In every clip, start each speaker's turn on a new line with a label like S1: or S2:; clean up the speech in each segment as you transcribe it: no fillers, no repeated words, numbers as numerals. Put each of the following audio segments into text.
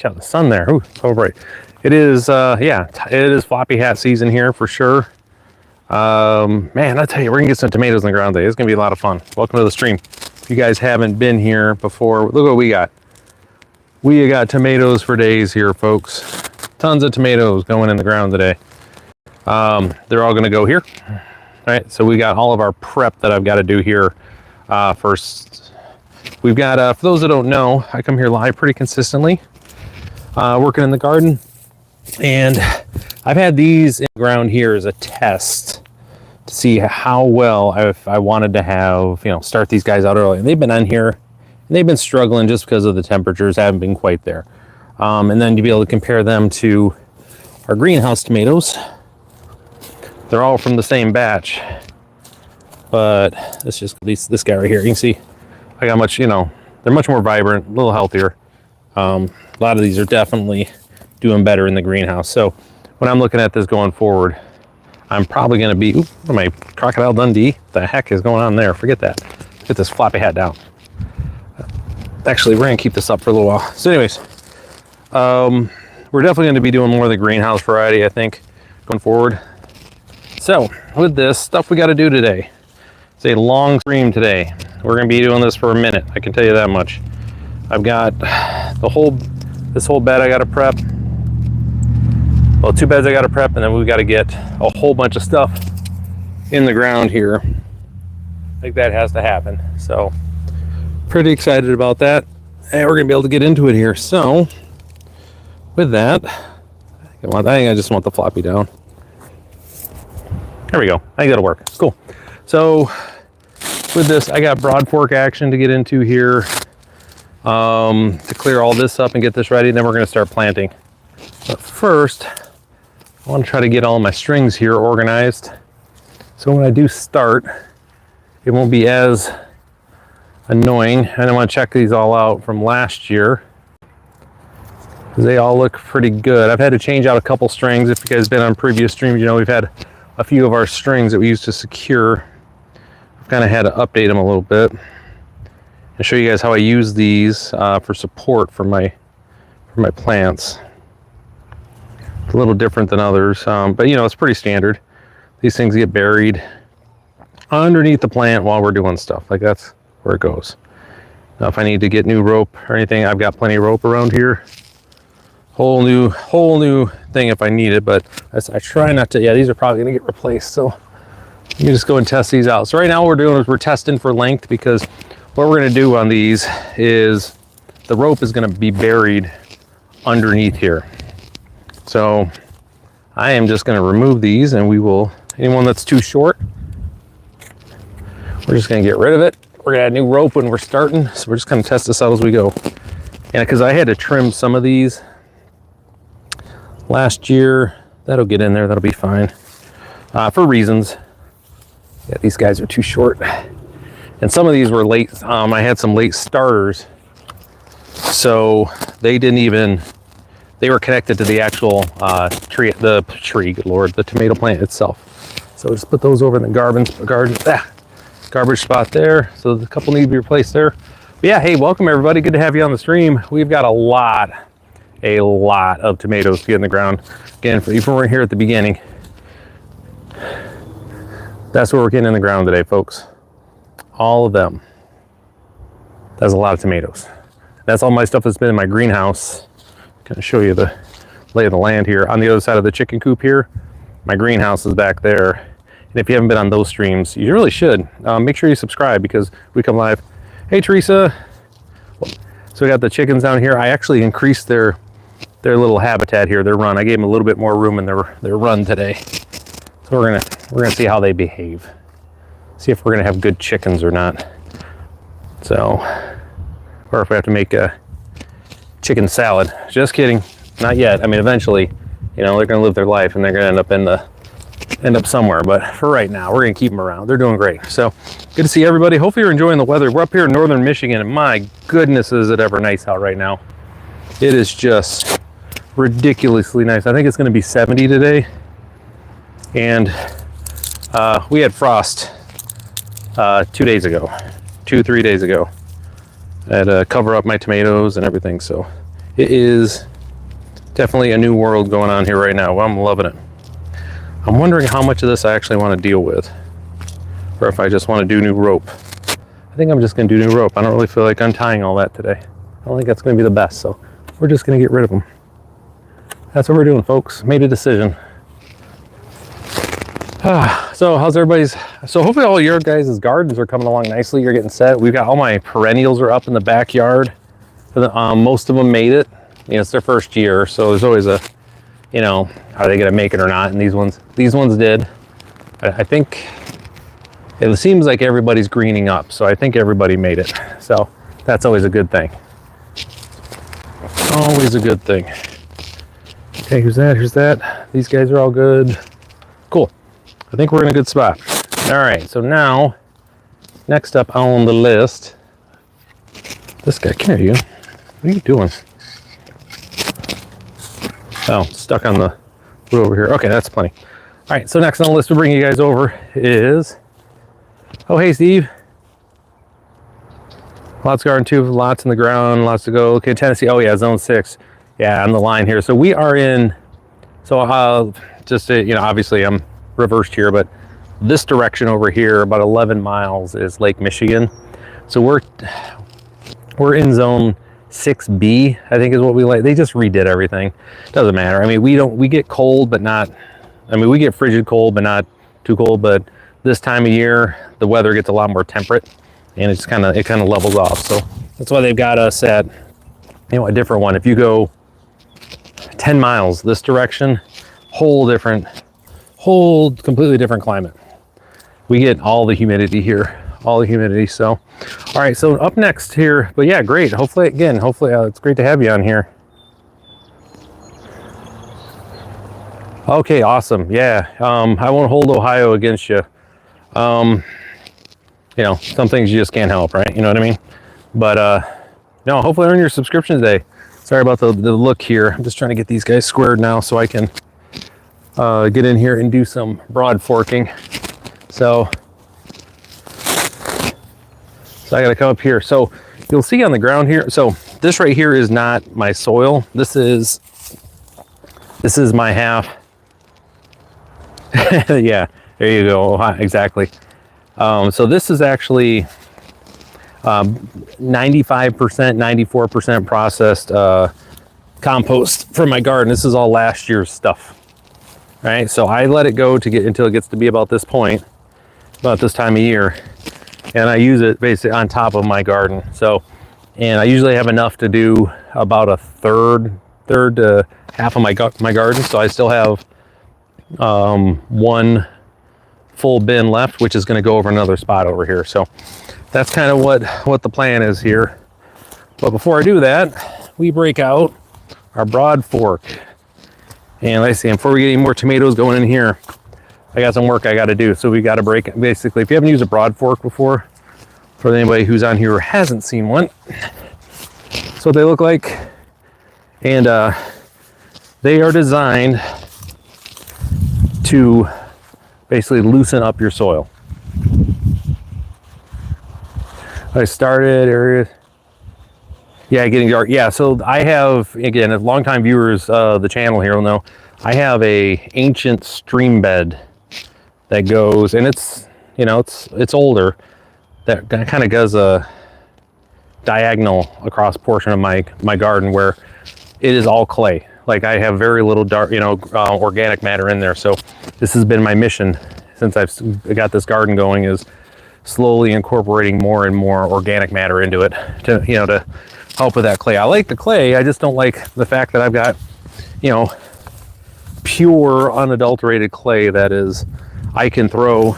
S1: out the sun there. Ooh, so bright. It is, yeah, it is floppy hat season here for sure. Man, I tell you, we're gonna get some tomatoes in the ground today. It's gonna be a lot of fun. Welcome to the stream. If you guys haven't been here before, look what we got. We got tomatoes for days here, folks. Tons of tomatoes going in the ground today. They're all gonna go here. All right, so we got all of our prep that I've got to do here. First, we've got, for those that don't know, I come here live pretty consistently, working in the garden. And I've had these in the ground here as a test to see how well I wanted to have, you know, start these guys out early. And they've been on here and they've been struggling just because of the temperatures haven't been quite there. And then to be able to compare them to our greenhouse tomatoes, they're all from the same batch. But it's just at least this guy right here. You can see I got much, you know, they're much more vibrant, a little healthier. A lot of these are definitely doing better in the greenhouse. So when I'm looking at this going forward, I'm probably going to be, oop, what am I, Crocodile Dundee? What the heck is going on there? Forget that. Get this floppy hat down. Actually, we're going to keep this up for a little while. So anyways, we're definitely going to be doing more of the greenhouse variety, I think, going forward. So with this stuff we got to do today, it's a long stream today. We're going to be doing this for a minute. I can tell you that much. I've got this whole bed I got to prep. Well, 2 beds I got to prep, and then we've got to get a whole bunch of stuff in the ground here. I think that has to happen. So pretty excited about that. And we're going to be able to get into it here. So with that, I think I just want the floppy down. There we go. I think that'll work. Cool. So with this, I got broad fork action to get into here to clear all this up and get this ready. Then we're going to start planting. But first, I want to try to get all my strings here organized. So when I do start, it won't be as annoying. And I want to check these all out from last year. They all look pretty good. I've had to change out a couple strings. If you guys have been on previous streams, you know we've had a few of our strings that we used to secure. I've kind of had to update them a little bit and show you guys how I use these for support for my plants. It's a little different than others, but you know, it's pretty standard. These things get buried underneath the plant while we're doing stuff. Like that's where it goes. Now, if I need to get new rope or anything, I've got plenty of rope around here. Whole new thing if I need it, but I try not to. Yeah, these are probably gonna get replaced. So let me just go and test these out. So right now what we're doing is we're testing for length, because what we're gonna do on these is the rope is gonna be buried underneath here. So I am just going to remove these, and we will, anyone that's too short, we're just going to get rid of it. We're going to add new rope when we're starting. So we're just going to test this out as we go. And because I had to trim some of these last year, that'll get in there. That'll be fine for reasons. Yeah, these guys are too short. And some of these were late. I had some late starters. So they didn't even, they were connected to the actual the tomato plant itself. So just put those over in the garbage spot there. So a couple need to be replaced there. But yeah, hey, welcome everybody. Good to have you on the stream. We've got a lot of tomatoes to get in the ground. Again, even we're here at the beginning, that's where we're getting in the ground today, folks. All of them. That's a lot of tomatoes. That's all my stuff that's been in my greenhouse. Kind of show you the lay of the land here. On the other side of the chicken coop here, my greenhouse is back there. And if you haven't been on those streams, you really should. Make sure you subscribe, because we come live. Hey, Teresa. So we got the chickens down here. I actually increased their little habitat here, their run. I gave them a little bit more room in their run today. So we're gonna see how they behave. See if we're gonna have good chickens or not. So, or if we have to make a chicken salad. Just kidding, not yet. I mean, eventually, you know, they're gonna live their life and they're gonna end up somewhere. But for right now, we're gonna keep them around. They're doing great. So good to see everybody. Hopefully you're enjoying the weather. We're up here in northern Michigan, and my goodness, is it ever nice out right now. It is just ridiculously nice. I think it's gonna be 70 today. And we had frost 3 days ago. I had to cover up my tomatoes and everything, so it is Definitely a new world going on here right now. Well, I'm loving it. I'm wondering how much of this I actually want to deal with, or if I just want to do new rope. I think I'm just going to do new rope. I don't really feel like untying all that today. I don't think that's going to be the best, so we're just going to get rid of them. That's what we're doing, folks. Made a decision. So how's everybody's? So hopefully all your guys' gardens are coming along nicely. You're getting set. We've got all my perennials are up in the backyard. Most of them made it. You know, it's their first year, so there's always a, you know, are they going to make it or not? And these ones did. I think it seems like everybody's greening up, so I think everybody made it. So that's always a good thing. Always a good thing. Okay, who's that? Who's that? These guys are all good. Cool. I think we're in a good spot. All right, so now, next up on the list, this guy, come here, you. What are you doing? Oh, stuck on the wood over here. Okay, that's plenty. All right, so next on the list to bring you guys over is, oh, hey, Steve. Lots of garden too, lots in the ground, lots to go. Okay, Tennessee, oh yeah, zone 6. Yeah, on the line here. So we are in, so just to, you know, obviously I'm reversed here, but this direction over here, about 11 miles is Lake Michigan. So we're in zone 6B, I think is what we like. They just redid everything. Doesn't matter. I mean, we get cold, but not, I mean, we get frigid cold, but not too cold. But this time of year, the weather gets a lot more temperate, and it kind of levels off. So that's why they've got us at, you know, a different one. If you go 10 miles this direction, completely different climate. We get all the humidity here, so all right, so up next here, but yeah, great. Hopefully it's great to have you on here. Okay, awesome. Yeah, I won't hold Ohio against you. You know, some things you just can't help, right? You know what I mean? But no, hopefully earn your subscription today. Sorry about the look here. I'm just trying to get these guys squared now so I can get in here and do some broad forking. So I got to come up here. So you'll see on the ground here. So this right here is not my soil. This is my half. Yeah, there you go. Exactly. So this is actually 95%, 94% processed compost for my garden. This is all last year's stuff. Right, so I let it go until it gets to be about this point, about this time of year, and I use it basically on top of my garden. So, and I usually have enough to do about a third to half of my garden. So I still have one full bin left, which is going to go over another spot over here. So that's kind of what the plan is here. But before I do that, we break out our broad fork. And like I say, before we get any more tomatoes going in here, I got some work I got to do. So we got to break it. Basically, if you haven't used a broad fork before, for anybody who's on here who hasn't seen one, that's what they look like. And they are designed to basically loosen up your soil. I started area. Yeah, getting dark. Yeah, so I have, again, if longtime viewers of the channel here will know, I have a ancient stream bed that goes, and it's, you know, it's older, that kind of goes a diagonal across portion of my garden where it is all clay. Like I have very little dark, you know, organic matter in there. So this has been my mission since I've got this garden going, is slowly incorporating more and more organic matter into it to, you know, to help with that clay. I like the clay. I just don't like the fact that I've got, you know, pure unadulterated clay that is, I can throw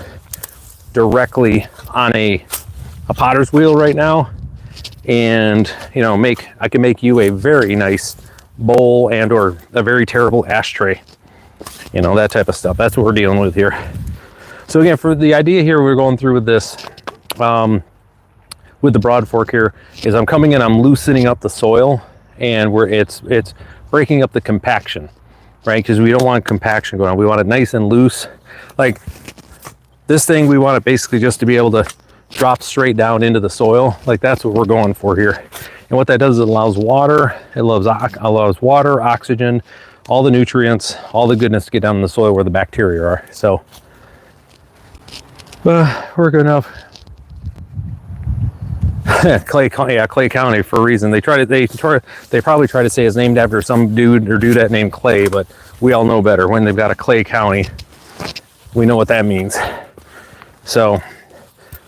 S1: directly on a potter's wheel right now, and, you know, I can make you a very nice bowl and or a very terrible ashtray, you know, that type of stuff. That's what we're dealing with here. So again, for the idea here, we're going through with this, with the broad fork here, is I'm coming in, I'm loosening up the soil, and it's breaking up the compaction, right? Because we don't want compaction going on. We want it nice and loose. Like this thing, we want it basically just to be able to drops straight down into the soil. Like that's what we're going for here. And what that does is it allows water, allows water, oxygen, all the nutrients, all the goodness to get down in the soil where the bacteria are. So we're good enough. Clay County for a reason. They probably try to say it's named after some dude or dudette named Clay, but we all know better. When they've got a Clay County, we know what that means. So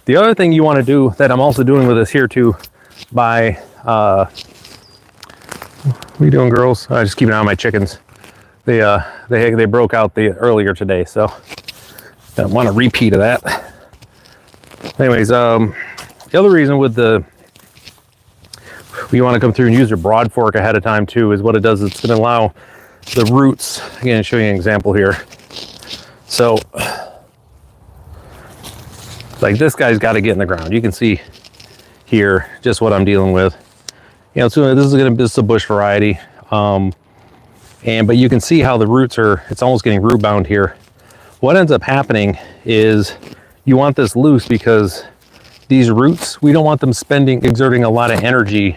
S1: the other thing you want to do, that I'm also doing with this here too, by what are you doing, girls? Just keeping an eye on my chickens. They broke out earlier today, so don't want a repeat of that. Anyways, the other reason with you want to come through and use your broad fork ahead of time too is what it does. It's going to allow the roots. Again, show you an example here. So, like this guy's got to get in the ground. You can see here just what I'm dealing with. You know, so this is a bush variety, but you can see how the roots are. It's almost getting root bound here. What ends up happening is you want this loose because these roots, we don't want them exerting a lot of energy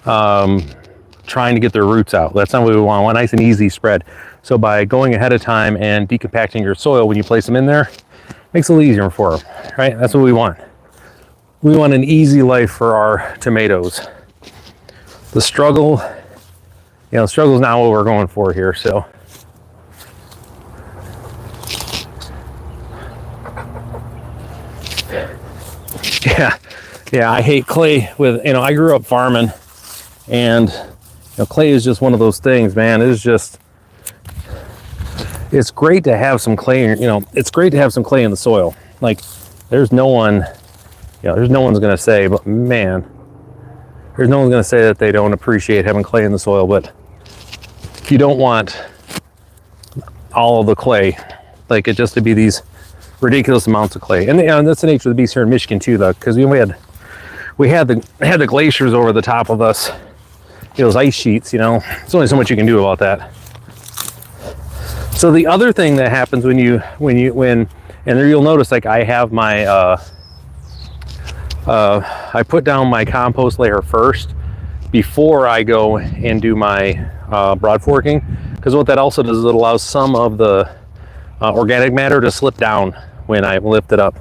S1: trying to get their roots out. That's not what we want. We want a nice and easy spread. So by going ahead of time and decompacting your soil when you place them in there, makes it a little easier for them, right? That's what we want. We want an easy life for our tomatoes. The struggle, the struggle is not what we're going for here, so. Yeah, I hate clay I grew up farming, and clay is just one of those things, man. It's great to have some clay, it's great to have some clay in the soil. Like there's no one's going to say, but man, there's no one's going to say that they don't appreciate having clay in the soil, but you don't want all of the clay, like it just to be these ridiculous amounts of clay. And that's the nature of the beast here in Michigan too, though, because we had the glaciers over the top of us, those ice sheets. There's only so much you can do about that. So the other thing that happens when there you'll notice, like I have my I put down my compost layer first before I go and do my broad forking, because what that also does is it allows some of the organic matter to slip down when I lift it up.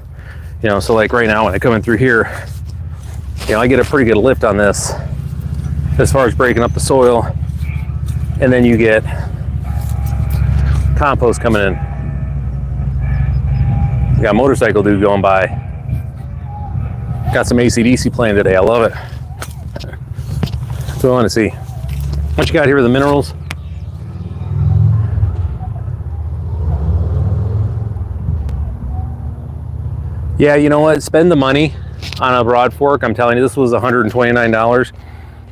S1: So like right now when I come in through here, I get a pretty good lift on this as far as breaking up the soil, and then you get compost coming in. Got a motorcycle dude going by. Got some AC/DC playing today. I love it. That's what I want to see. What you got here with the minerals? Yeah, you know what? Spend the money on a broad fork. I'm telling you, this was $129,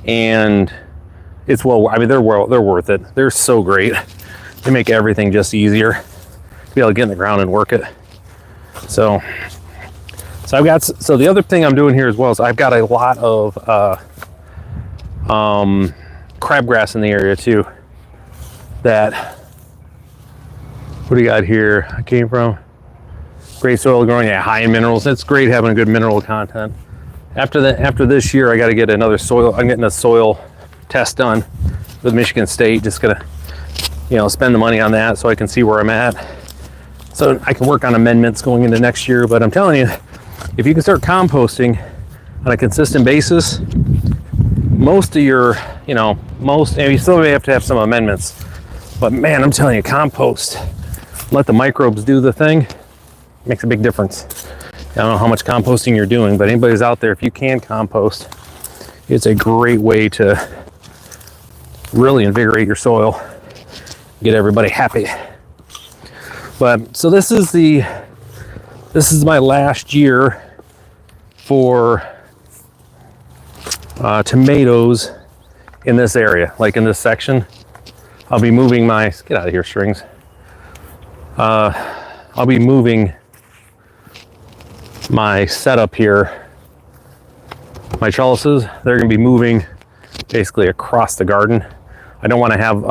S1: and it's they're worth it. They're so great. They make everything just easier to be able to get in the ground and work it. So the other thing I'm doing here as well is I've got a lot of crabgrass in the area too. What do you got here? I came from great soil growing, high in minerals. It's great having a good mineral content. After this year, I got to get another soil. I'm getting a soil test done with Michigan State. Just gonna, spend the money on that so I can see where I'm at, so I can work on amendments going into next year. But I'm telling you, if you can start composting on a consistent basis, most of your, and you still may have to have some amendments, but man, I'm telling you, compost, let the microbes do the thing, makes a big difference. I don't know how much composting you're doing, but anybody's out there, if you can compost, it's a great way to really invigorate your soil, get everybody happy. But so this is my last year for tomatoes in this area, like in this section. I'll be moving get out of here, strings. I'll be moving my setup here, my trellises. They're going to be moving basically across the garden. I don't want to have,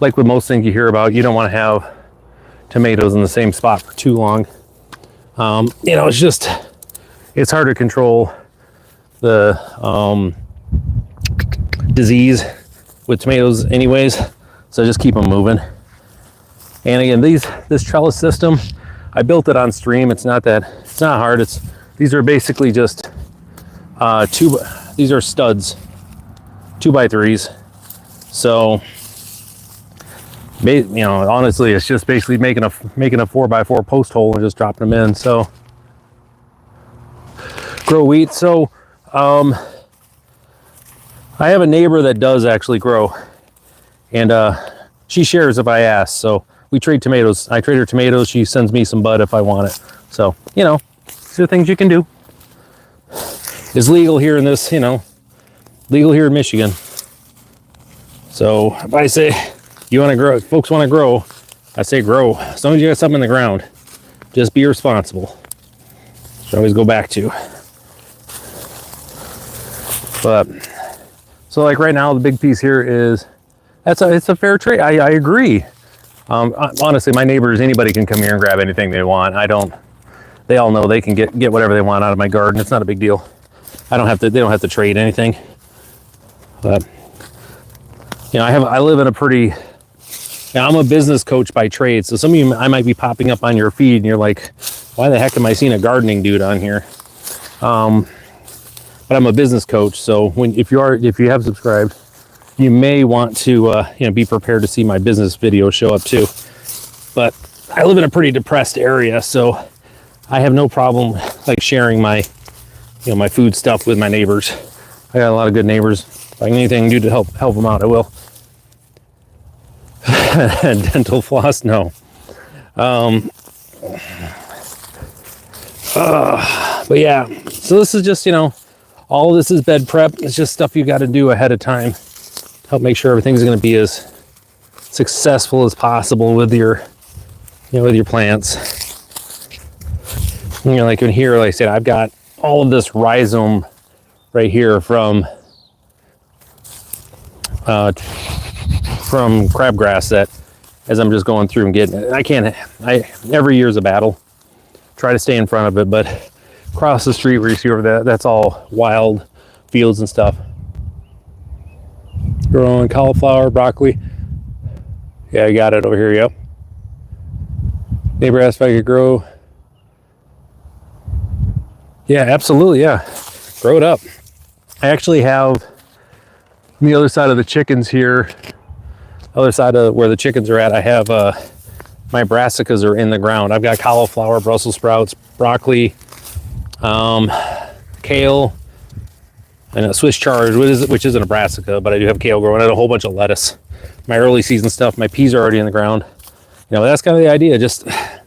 S1: like with most things you hear about, you don't want to have tomatoes in the same spot for too long. You know, it's hard to control the disease with tomatoes anyways, so just keep them moving. And again, this trellis system, I built it on stream. It's not hard. These are basically just these are studs, 2x3s. So, you know, honestly, it's just basically making a 4x4 post hole and just dropping them in. So, grow wheat. So, I have a neighbor that does actually grow, and she shares if I ask. So we trade tomatoes. I trade her tomatoes. She sends me some bud if I want it. So, you know, these are things you can do. It's legal here in this, you know, legal here in Michigan. So if I say you want to grow, if folks want to grow, I say grow. As long as you got something in the ground, just be responsible. Should always go back to. But so like right now, the big piece here is it's a fair trade. I agree. Honestly, my neighbors, anybody can come here and grab anything they want. They all know they can get whatever they want out of my garden. It's not a big deal. They don't have to trade anything. But you know, I live in a pretty, I'm a business coach by trade. So some of you, I might be popping up on your feed and you're like, why the heck am I seeing a gardening dude on here? But I'm a business coach. So if you have subscribed, you may want to you know, be prepared to see my business videos show up too. But I live in a pretty depressed area, so I have no problem like sharing my, you know, my food stuff with my neighbors. I got a lot of good neighbors. If I can anything to do to help them out, I will. Dental floss, no. But yeah, so this is just, you know, all this is bed prep. It's just stuff you got to do ahead of time. Help make sure everything's going to be as successful as possible with your, you know, with your plants. You know, like in here, like I said, I've got all of this rhizome right here from crabgrass that, as I'm just going through and getting it, every year's a battle. Try to stay in front of it, but across the street where you see over there, that's all wild fields and stuff. Growing cauliflower, broccoli. Yeah, I got it over here, yep. Neighbor asked if I could grow. Yeah, absolutely, yeah. Grow it up. I actually have, on the other side of the chickens here, other side of where the chickens are at, I have my brassicas are in the ground. I've got cauliflower, Brussels sprouts, broccoli, kale, and a Swiss chard, which isn't a brassica, but I do have kale growing, and a whole bunch of lettuce. My early season stuff, my peas are already in the ground. You know, that's kind of the idea. Just, I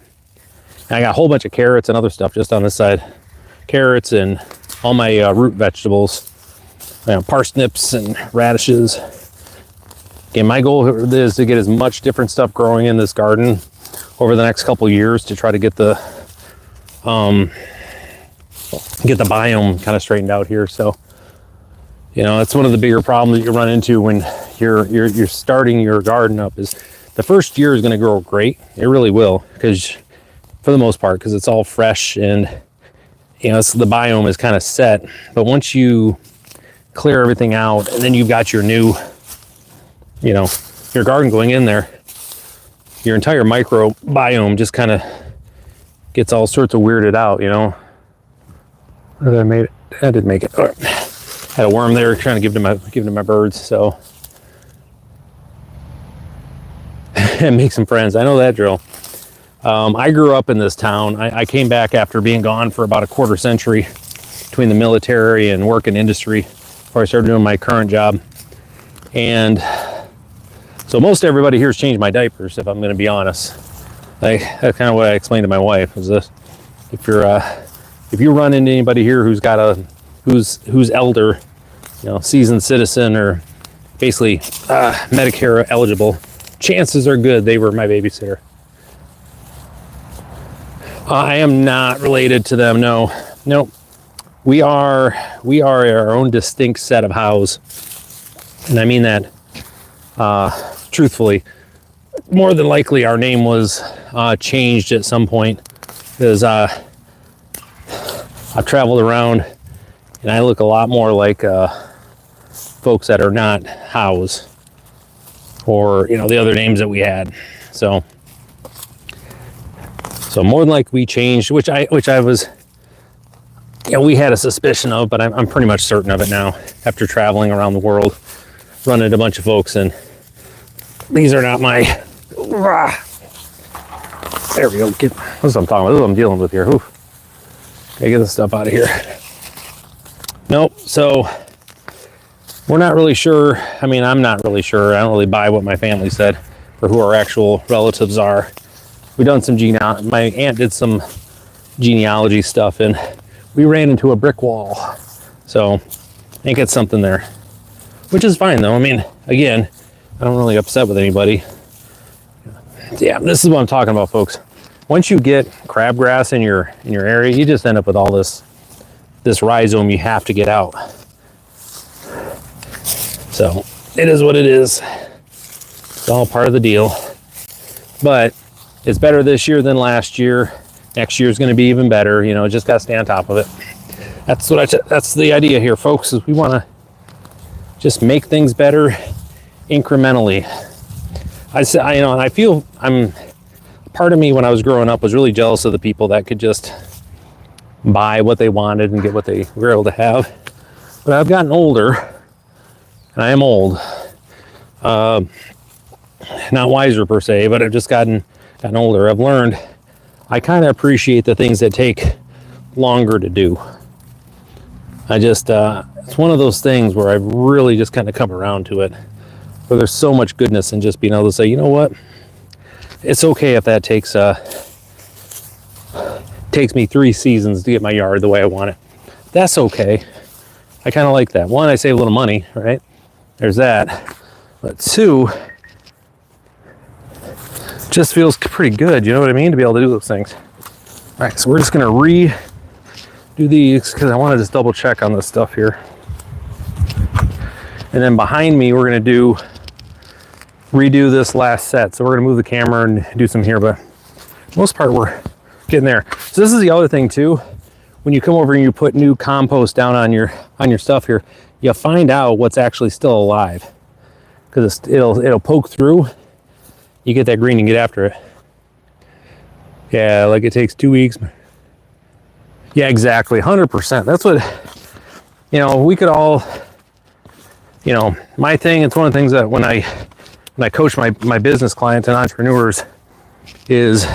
S1: got a whole bunch of carrots and other stuff just on this side. Carrots and all my root vegetables, you know, parsnips and radishes. Again, my goal is to get as much different stuff growing in this garden over the next couple years to try to get the biome kind of straightened out here. So, you know, that's one of the bigger problems that you run into when you're starting your garden up. Is the first year is going to grow great. It really will, because for the most part, because it's all fresh and, you know, the biome is kind of set. But once you clear everything out and then you've got your new, you know, your garden going in there, your entire microbiome just kind of gets all sorts of weirded out, you know. I didn't make it. Right. Had a worm there trying to give to my birds, so and make some friends. I know that drill. I grew up in this town. I came back after being gone for about a quarter century between the military and work in industry before I started doing my current job. And so most everybody here has changed my diapers, if I'm going to be honest. That's kind of what I explained to my wife. Is this, if you run into anybody here who's got who's elder, you know, seasoned citizen, or basically Medicare eligible, chances are good they were my babysitter. I am not related to them. No. We are our own distinct set of hows, and I mean that truthfully. More than likely, our name was changed at some point, because I've traveled around and I look a lot more like folks that are not Hows or, you know, the other names that we had. So more than likely we changed, which I was, you know, we had a suspicion of, but I'm pretty much certain of it now after traveling around the world, running into a bunch of folks, and these are not my, there we go, this is what I'm talking about, this is what I'm dealing with here. Oof. Gotta get this stuff out of here. Nope, so we're not really sure. I mean, I'm not really sure. I don't really buy what my family said for who our actual relatives are. We've done some genealogy. My aunt did some genealogy stuff, and we ran into a brick wall. So I think it's something there, which is fine though. I mean, again, I don't really upset with anybody. Yeah, this is what I'm talking about, folks. Once you get crabgrass in your area, you just end up with all this rhizome you have to get out. So it is what it is. It's all part of the deal. But it's better this year than last year. Next year is going to be even better. You know, just got to stay on top of it. That's that's the idea here, folks, is we want to just make things better incrementally. You know, and I feel part of me when I was growing up was really jealous of the people that could just buy what they wanted and get what they were able to have. But I've gotten older, and I am old. Not wiser per se, but I've just gotten older. I've learned I kind of appreciate the things that take longer to do. I just, it's one of those things where I've really just kind of come around to it, where there's so much goodness in just being able to say, you know what, it's okay if that takes me 3 seasons to get my yard the way I want it. That's okay. I kind of like that. One, I save a little money, right? There's that. But 2, just feels pretty good, you know what I mean, to be able to do those things. All right, so we're just gonna redo these because I want to just double check on this stuff here. And then behind me, we're gonna redo this last set. So we're gonna move the camera and do some here, but most part we're getting there. So this is the other thing too. When you come over and you put new compost down on your stuff here, you'll find out what's actually still alive, because it'll poke through. You get that green and get after it. Yeah, like it takes 2 weeks. Yeah, exactly, 100%. That's what, you know, we could all, you know, my thing, it's one of the things that when I coach my business clients and entrepreneurs is,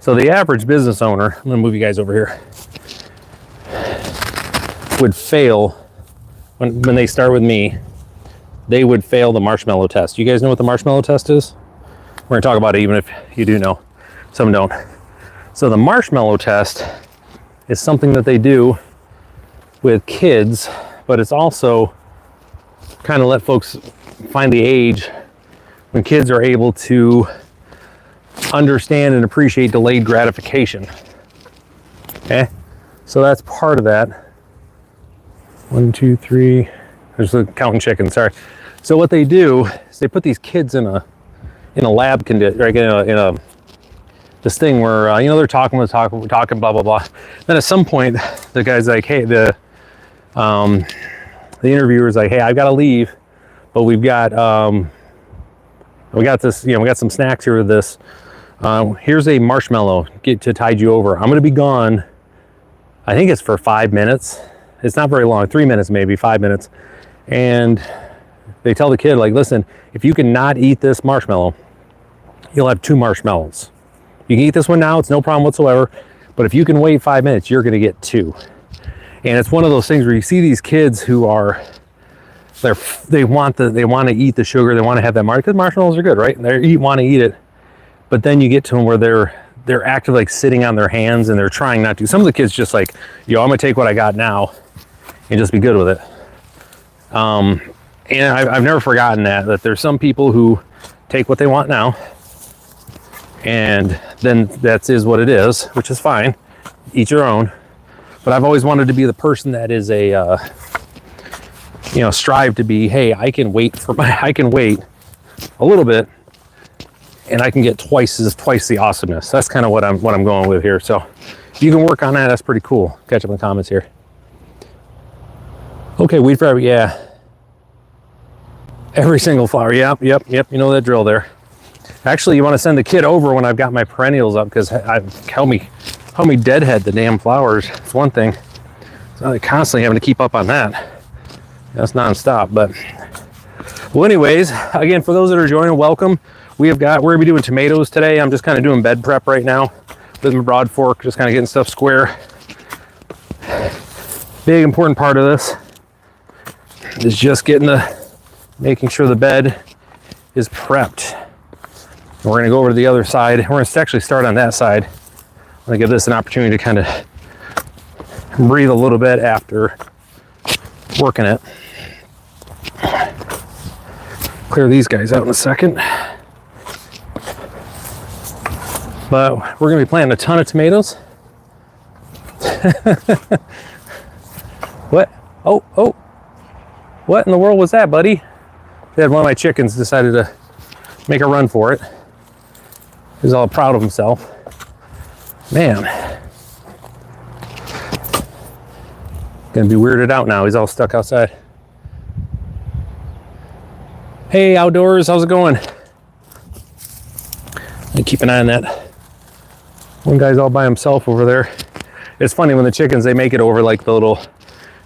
S1: so the average business owner, I'm gonna move you guys over here, would fail when they start with me. They would fail the marshmallow test. You guys know what the marshmallow test is? We're gonna talk about it even if you do know. Some don't. So the marshmallow test is something that they do with kids, but it's also kind of let folks find the age when kids are able to understand and appreciate delayed gratification. Okay, so that's part of that. 1, 2, 3. There's the counting chickens. Sorry. So what they do is they put these kids in a lab condition, like in a this thing where you know, they're talking, blah blah blah. Then at some point, the guy's like, hey, the interviewer's like, hey, I've got to leave, but we got this, you know, we got some snacks here with this. Here's a marshmallow to tide you over. I'm gonna be gone. I think it's for 5 minutes. It's not very long, 3 minutes maybe, 5 minutes. And they tell the kid, like, listen, if you can not eat this marshmallow, you'll have 2 marshmallows. You can eat this one now, it's no problem whatsoever. But if you can wait 5 minutes, you're gonna get 2. And it's one of those things where you see these kids who are, they want to eat the sugar, they want to have that marshmallow, because marshmallows are good, right? They want to eat it. But then you get to them where they're actively like sitting on their hands and they're trying not to. Some of the kids just like, yo, I'm gonna take what I got now and just be good with it. And I've never forgotten that there's some people who take what they want now, and then that is what it is, which is fine. Each your own. But I've always wanted to be the person that is strive to be, hey, I can wait a little bit, and I can get twice the awesomeness. That's kind of what I'm going with here. So if you can work on that, that's pretty cool. Catch up in the comments here. Okay, weed forever, yeah. Every single flower, yep. You know that drill there. Actually, you want to send the kid over when I've got my perennials up, because help me deadhead the damn flowers. It's one thing. So constantly having to keep up on that. That's nonstop, but well, anyways, again, for those that are joining, welcome. We're gonna be doing tomatoes today. I'm just kind of doing bed prep right now with my broad fork, just kind of getting stuff square. Big important part of this is just making sure the bed is prepped. And we're gonna go over to the other side. We're gonna actually start on that side. I'm gonna give this an opportunity to kind of breathe a little bit after working it. Clear these guys out in a second. But we're gonna be planting a ton of tomatoes. What? Oh. What in the world was that, buddy? One of my chickens decided to make a run for it. He's all proud of himself. Man. Gonna be weirded out now. He's all stuck outside. Hey, outdoors, how's it going? And keep an eye on that. One guy's all by himself over there. It's funny when the chickens, they make it over like the little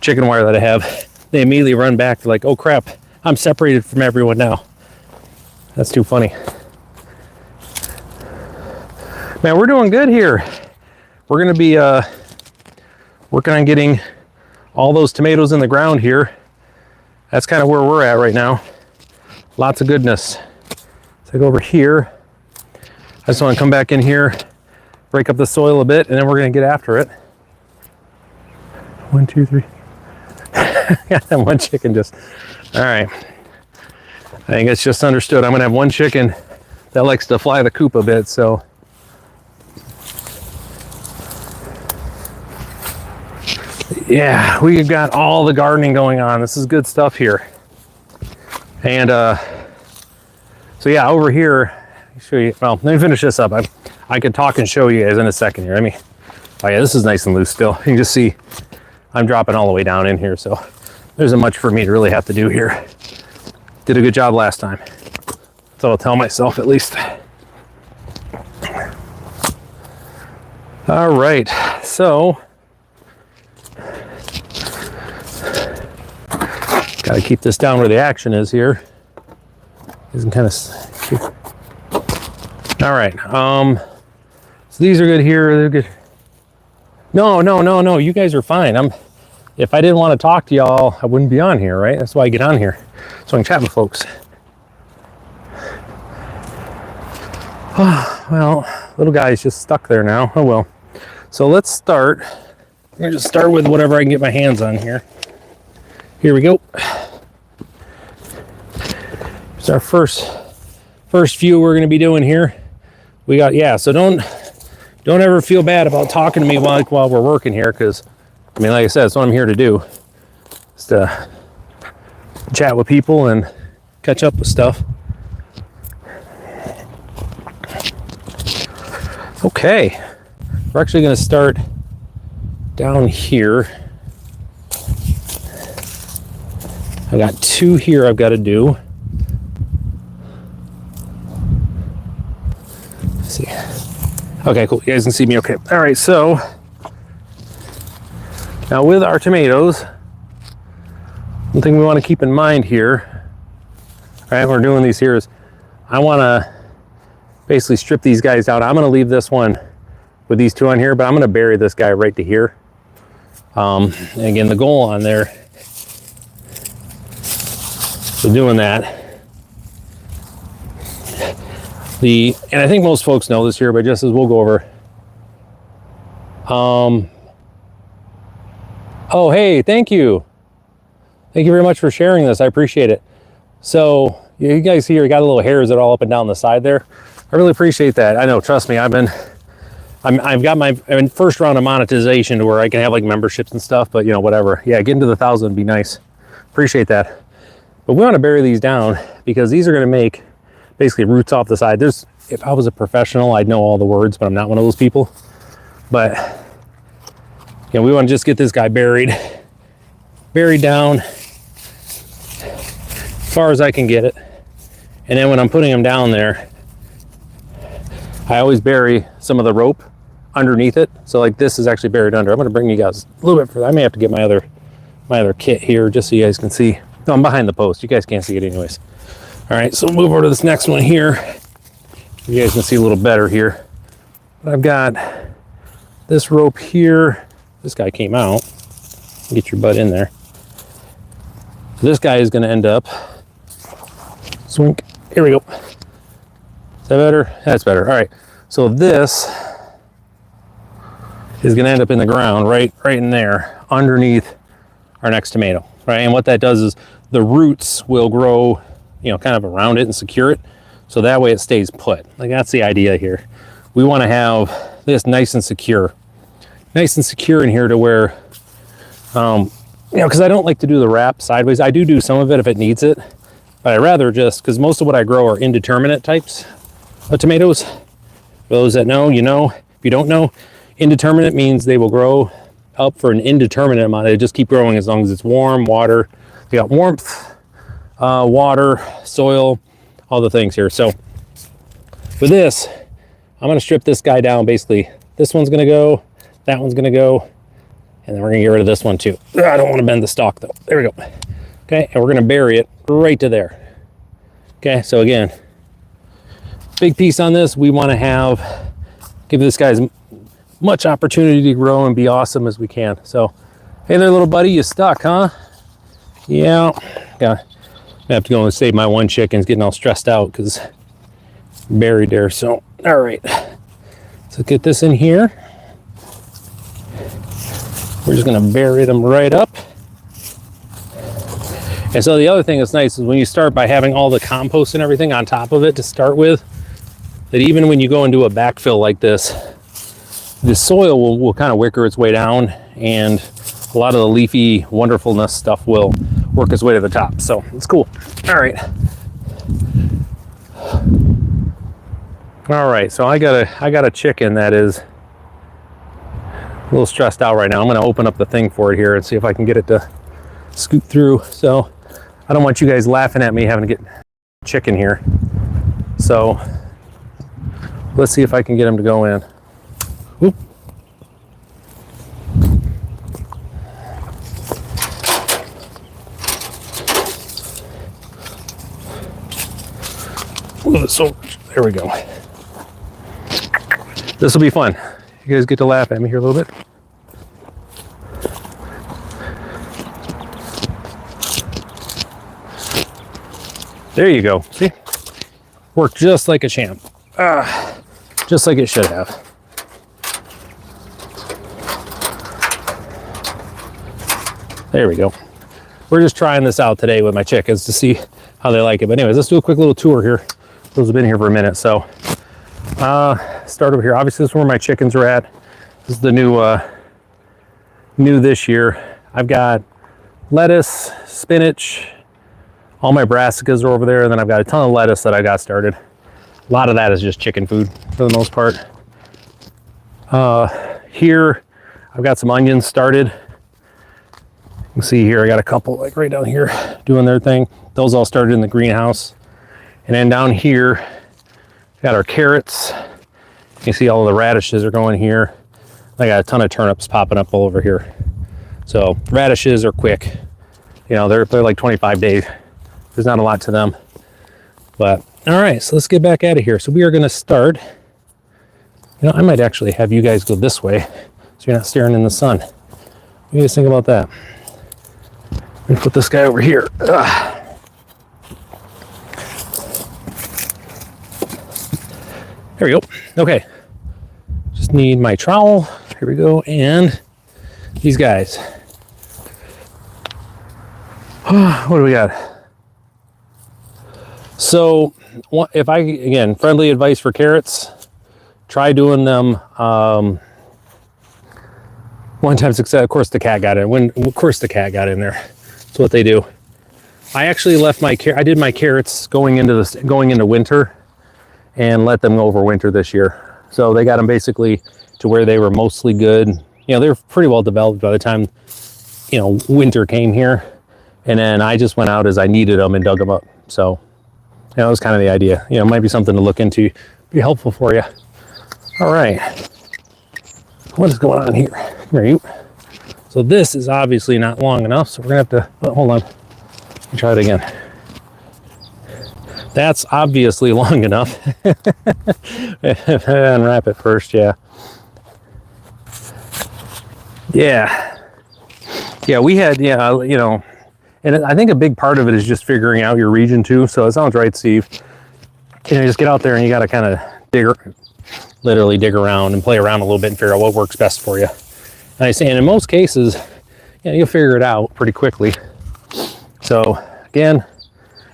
S1: chicken wire that I have. They immediately run back. They're like, oh crap, I'm separated from everyone now. That's too funny. Man, we're doing good here. We're gonna be working on getting all those tomatoes in the ground here. That's kind of where we're at right now. Lots of goodness. So I go over here. I just want to come back in here, break up the soil a bit, and then we're going to get after it. 1, 2, 3. Yeah, that one chicken just, all right. I think it's just understood. I'm going to have one chicken that likes to fly the coop a bit, so. Yeah, we've got all the gardening going on. This is good stuff here. And so yeah, over here, show you, well, let me finish this up. I could talk and show you guys in a second here. Oh yeah, this is nice and loose still. You can just see I'm dropping all the way down in here, so there isn't much for me to really have to do here. Did a good job last time. So I'll tell myself at least. All right, so got to keep this down where the action is here. Isn't kind of. All right. So these are good here. They're good. No. You guys are fine. If I didn't want to talk to y'all, I wouldn't be on here, right? That's why I get on here, so I can chat with folks. Well, little guy's just stuck there now. Oh well. So let's start. I'm gonna just start with whatever I can get my hands on here. Here we go. It's our first few we're going to be doing here. We got, yeah, so don't ever feel bad about talking to me while we're working here, because I mean, like I said, that's what I'm here to do, is to chat with people and catch up with stuff. Okay, we're actually going to start down here. I got 2 here I've got to do. Let's see. Okay, cool. You guys can see me okay. All right, so now with our tomatoes, one thing we want to keep in mind here, all right, we're doing these here, is I want to basically strip these guys out. I'm going to leave this one with these 2 on here, but I'm going to bury this guy right to here. And again, the goal on there, so doing that, and I think most folks know this here, but just as we'll go over. Oh, hey, thank you. Thank you very much for sharing this. I appreciate it. So you guys here, you got a little hairs that are all up and down the side there. I really appreciate that. I know, trust me, I've got my first round of monetization to where I can have like memberships and stuff, but you know, whatever. Yeah, getting to the 1,000 would be nice. Appreciate that. But we want to bury these down because these are going to make basically roots off the side. If I was a professional, I'd know all the words, but I'm not one of those people. But You know, we want to just get this guy buried down as far as I can get it. And then when I'm putting him down there, I always bury some of the rope underneath it. So like this is actually buried under. I'm going to bring you guys a little bit further. I may have to get my other kit here just so you guys can see. No, I'm behind the post. You guys can't see it anyways. All right, so we'll move over to this next one here. You guys can see a little better here. But I've got this rope here. This guy came out. Get your butt in there. So this guy is going to end up. Swink. Here we go. Is that better? That's better. All right. So this is going to end up in the ground right in there underneath our next tomato, right? And what that does is the roots will grow, you know, kind of around it and secure it. So that way it stays put. Like that's the idea here. We want to have this nice and secure in here to where, you know, because I don't like to do the wrap sideways. I do some of it if it needs it, but I'd rather just, because most of what I grow are indeterminate types of tomatoes. For those that know, you know. If you don't know, indeterminate means they will grow up for an indeterminate amount. They just keep growing as long as it's warm, water. We got warmth, water, soil, all the things here. So with this, I'm going to strip this guy down. Basically, this one's going to go, that one's going to go, and then we're going to get rid of this one too. I don't want to bend the stalk though. There we go. Okay, and we're going to bury it right to there. Okay, so again, big piece on this. We want to give this guy as much opportunity to grow and be awesome as we can. So, hey there, little buddy, you stuck, huh? Yeah. I have to go and save my one chicken. It's getting all stressed out because buried there. So, all right. So get this in here. We're just going to bury them right up. And so the other thing that's nice is when you start by having all the compost and everything on top of it to start with, that even when you go and do a backfill like this, the soil will kind of wicker its way down, and a lot of the leafy wonderfulness stuff will work its way to the top. So it's cool. All right, so I got a chicken that is a little stressed out right now. I'm going to open up the thing for it here and see if I can get it to scoot through. So I don't want you guys laughing at me having to get chicken here. So let's see if I can get him to go in. Oop. So there we go. This will be fun. You guys get to laugh at me here a little bit. There you go. See? Worked just like a champ. Just like it should have. There we go. We're just trying this out today with my chickens to see how they like it. But anyways, let's do a quick little tour here. Those have been here for a minute. So start over here. Obviously, this is where my chickens are at. This is the new this year. I've got lettuce, spinach, all my brassicas are over there, and then I've got a ton of lettuce that I got started. A lot of that is just chicken food for the most part. Here, I've got some onions started. You can see here, I got a couple like right down here doing their thing. Those all started in the greenhouse. And then down here, got our carrots. You can see all of the radishes are going here. I got a ton of turnips popping up all over here. So radishes are quick. You know, they're like 25 days. There's not a lot to them. But all right, so let's get back out of here. So we are gonna start. You know, I might actually have you guys go this way so you're not staring in the sun. What do you guys think about that? Let me put this guy over here. There we go. Okay. Just need my trowel. Here we go. And these guys. What do we got? So if again, friendly advice for carrots, try doing them one time success. Of course the cat got in. Of course the cat got in there. That's what they do. I actually left I did my carrots going into winter and let them go over winter this year. So they got them basically to where they were mostly good you know, they're pretty well developed by the time, you know, winter came here. And then I just went out as I needed them and dug them up. So, you know, that was kind of the idea. You know, it might be something to look into, be helpful for you. All right. What is going on here? Come here, you. So this is obviously not long enough. So we're going to have to, oh, hold on. Let me try it again. That's obviously long enough. Unwrap it first, yeah. Yeah, we had, yeah, you know, and I think a big part of it is just figuring out your region too. So it sounds right, Steve. You know, just get out there and you got to kind of literally dig around and play around a little bit and figure out what works best for you. And I say, and in most cases, you know, you'll figure it out pretty quickly. So again,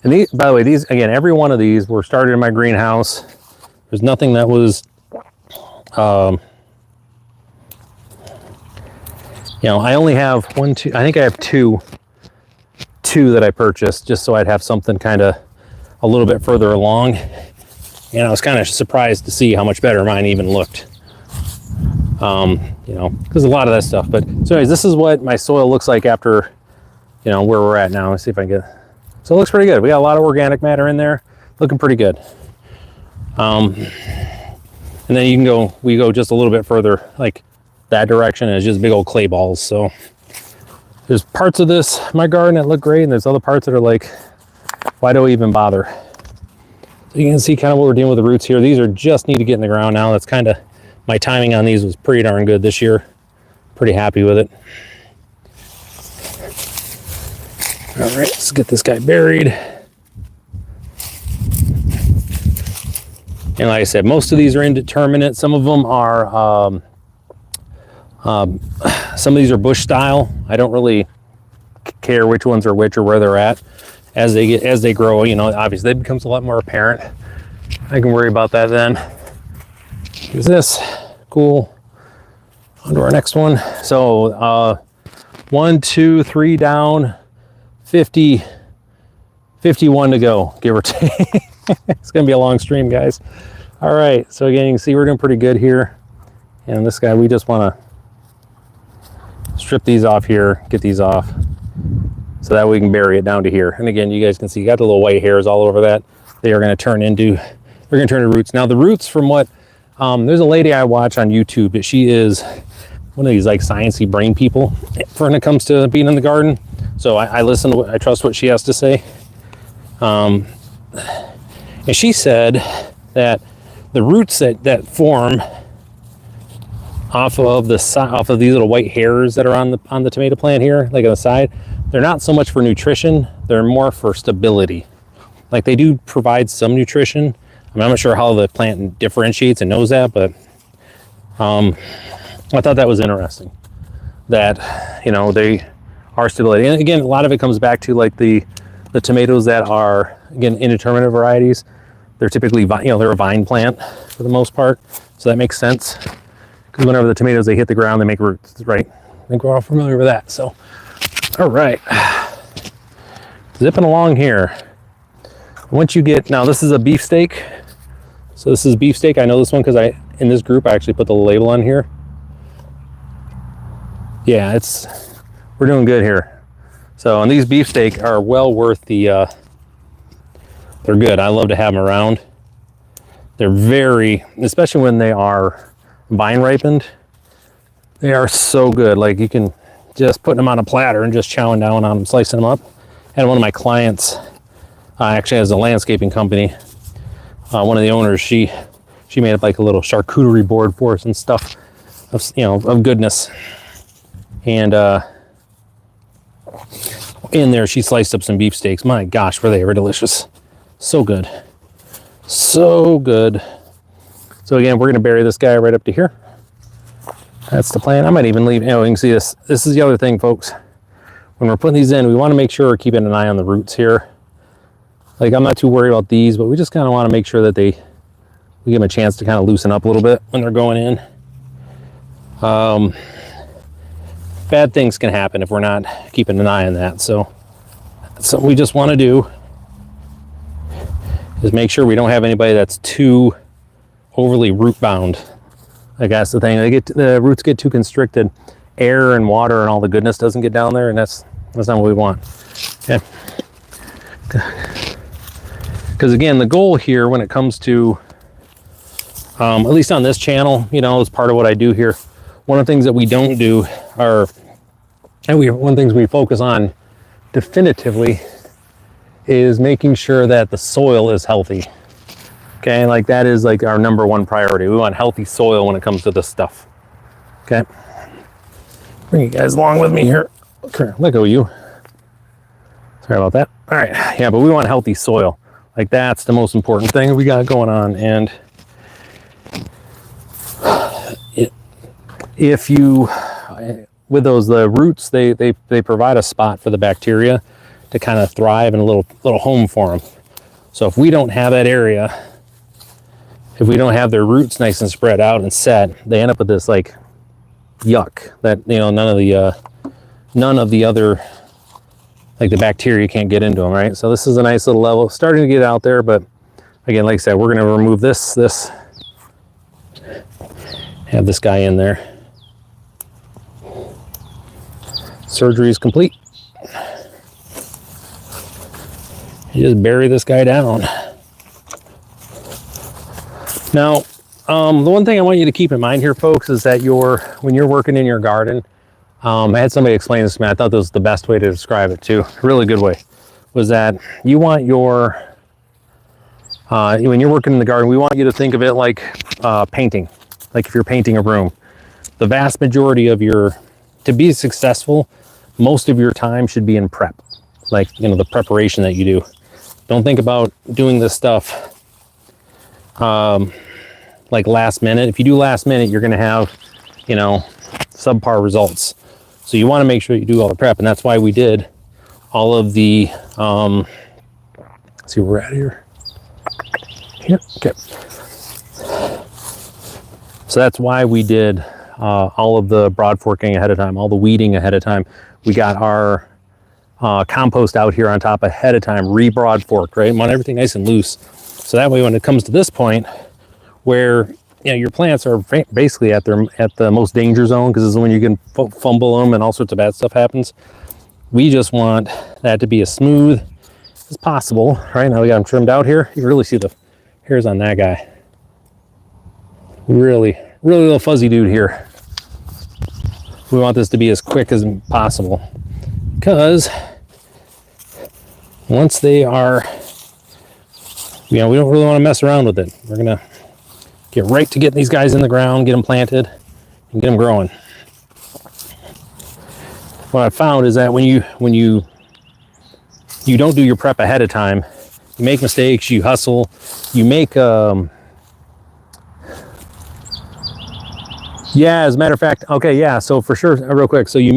S1: and these, by the way, these, again, every one of these were started in my greenhouse. There's nothing that was, you know, I only have one, two, I think I have two that I purchased just so I'd have something kind of a little bit further along. And I was kind of surprised to see how much better mine even looked. You know, because a lot of that stuff. But so anyways, this is what my soil looks like after, you know, where we're at now. Let's see if I can get, so it looks pretty good. We got a lot of organic matter in there, looking pretty good. And then you can go, we go just a little bit further, like that direction, and it's just big old clay balls. So there's parts of this, my garden, that look great, and there's other parts that are like, why do we even bother? So you can see kind of what we're dealing with the roots here. These are just need to get in the ground now. That's kind of, my timing on these was pretty darn good this year. Pretty happy with it. All right, let's get this guy buried. And like I said, most of these are indeterminate. Some of them are, some of these are bush style. I don't really care which ones are which or where they're at. As they grow, you know, obviously it becomes a lot more apparent. I can worry about that then. Here's this, cool. On to our next one. So 1, 2, 3 down, 50, 51 to go, give or take. It's gonna be a long stream, guys. All right, so again, you can see we're doing pretty good here. And this guy, we just wanna strip these off here, get these off, so that we can bury it down to here. And again, you guys can see you got the little white hairs all over that. They are gonna turn into, they're gonna turn into roots. Now the roots, from what, there's a lady I watch on YouTube, that she is one of these like sciencey brain people when it comes to being in the garden. So I listen to I trust what she has to say. And she said that the roots that form off of these little white hairs that are on the tomato plant here, like on the side, they're not so much for nutrition, they're more for stability. Like they do provide some nutrition. I mean, I'm not sure how the plant differentiates and knows that, but I thought that was interesting. That, you know, they are stability. And again, a lot of it comes back to like the tomatoes that are, again, indeterminate varieties. They're typically, you know, they're a vine plant for the most part. So that makes sense. Because whenever the tomatoes, they hit the ground, they make roots, right? I think we're all familiar with that. So, all right. Zipping along here. Once you get, now this is a beefsteak. So this is beefsteak. I know this one because in this group, I actually put the label on here. Yeah, we're doing good here. So, and these beefsteak are well worth the, they're good. I love to have them around. They're very, especially when they are vine ripened, they are so good. Like you can just put them on a platter and just chowing down on them, slicing them up. And one of my clients actually has a landscaping company. One of the owners, she made up like a little charcuterie board for us and stuff of, you know, of goodness. And in there, she sliced up some beefsteaks. My gosh, were they ever delicious. So good. So good. So again, we're going to bury this guy right up to here. That's the plan. I might even leave, you know, you can see this. This is the other thing, folks. When we're putting these in, we want to make sure we're keeping an eye on the roots here. Like, I'm not too worried about these, but we just kind of want to make sure that we give them a chance to kind of loosen up a little bit when they're going in. Bad things can happen if we're not keeping an eye on that. So that's something we just want to do, is make sure we don't have anybody that's too overly root bound Like that's the thing. The roots get too constricted. Air and water and all the goodness doesn't get down there, and that's not what we want. Okay. Because again, the goal here when it comes to, at least on this channel, you know, as part of what I do here, one of the things that we don't do are, one of the things we focus on definitively is making sure that the soil is healthy. Okay, like that is like our number one priority. We want healthy soil when it comes to this stuff. Okay. Bring you guys along with me here. Okay, let go of you. Sorry about that. All right, yeah, but we want healthy soil. Like that's the most important thing we got going on. And if you, with those, the roots, they provide a spot for the bacteria to kind of thrive and a little home for them. So if we don't have that area, if we don't have their roots nice and spread out and set, they end up with this like yuck that, you know, none of the other, like the bacteria can't get into them, right? So this is a nice little level, starting to get out there, but again, like I said, we're going to remove this, have this guy in there. Surgery is complete. You just bury this guy down. Now, the one thing I want you to keep in mind here, folks, is that when you're working in your garden, I had somebody explain this to me. I thought this was the best way to describe it too. A really good way was that you want when you're working in the garden, we want you to think of it like painting. Like if you're painting a room, the vast majority of to be successful, most of your time should be in prep. Like, you know, the preparation that you do. Don't think about doing this stuff like last minute. If you do last minute, you're going to have, you know, subpar results. So you want to make sure you do all the prep, and that's why we did all of the, let's see where we're at here. Yep, okay. So that's why we did all of the broad forking ahead of time, all the weeding ahead of time. We got our compost out here on top ahead of time, re-broad forked, right? We want everything nice and loose. So that way when it comes to this point where, you know, your plants are basically at the most danger zone, because this is when you can fumble them and all sorts of bad stuff happens. We just want that to be as smooth as possible. Right now we got them trimmed out here. You can really see the hairs on that guy. Really little fuzzy dude here. We want this to be as quick as possible, because once they are, you know, we don't really want to mess around with it. We're gonna get right to getting these guys in the ground, get them planted, and get them growing. What I found is that when you don't do your prep ahead of time, you make mistakes, you hustle, you make yeah, as a matter of fact, okay, yeah, so for sure, real quick, so you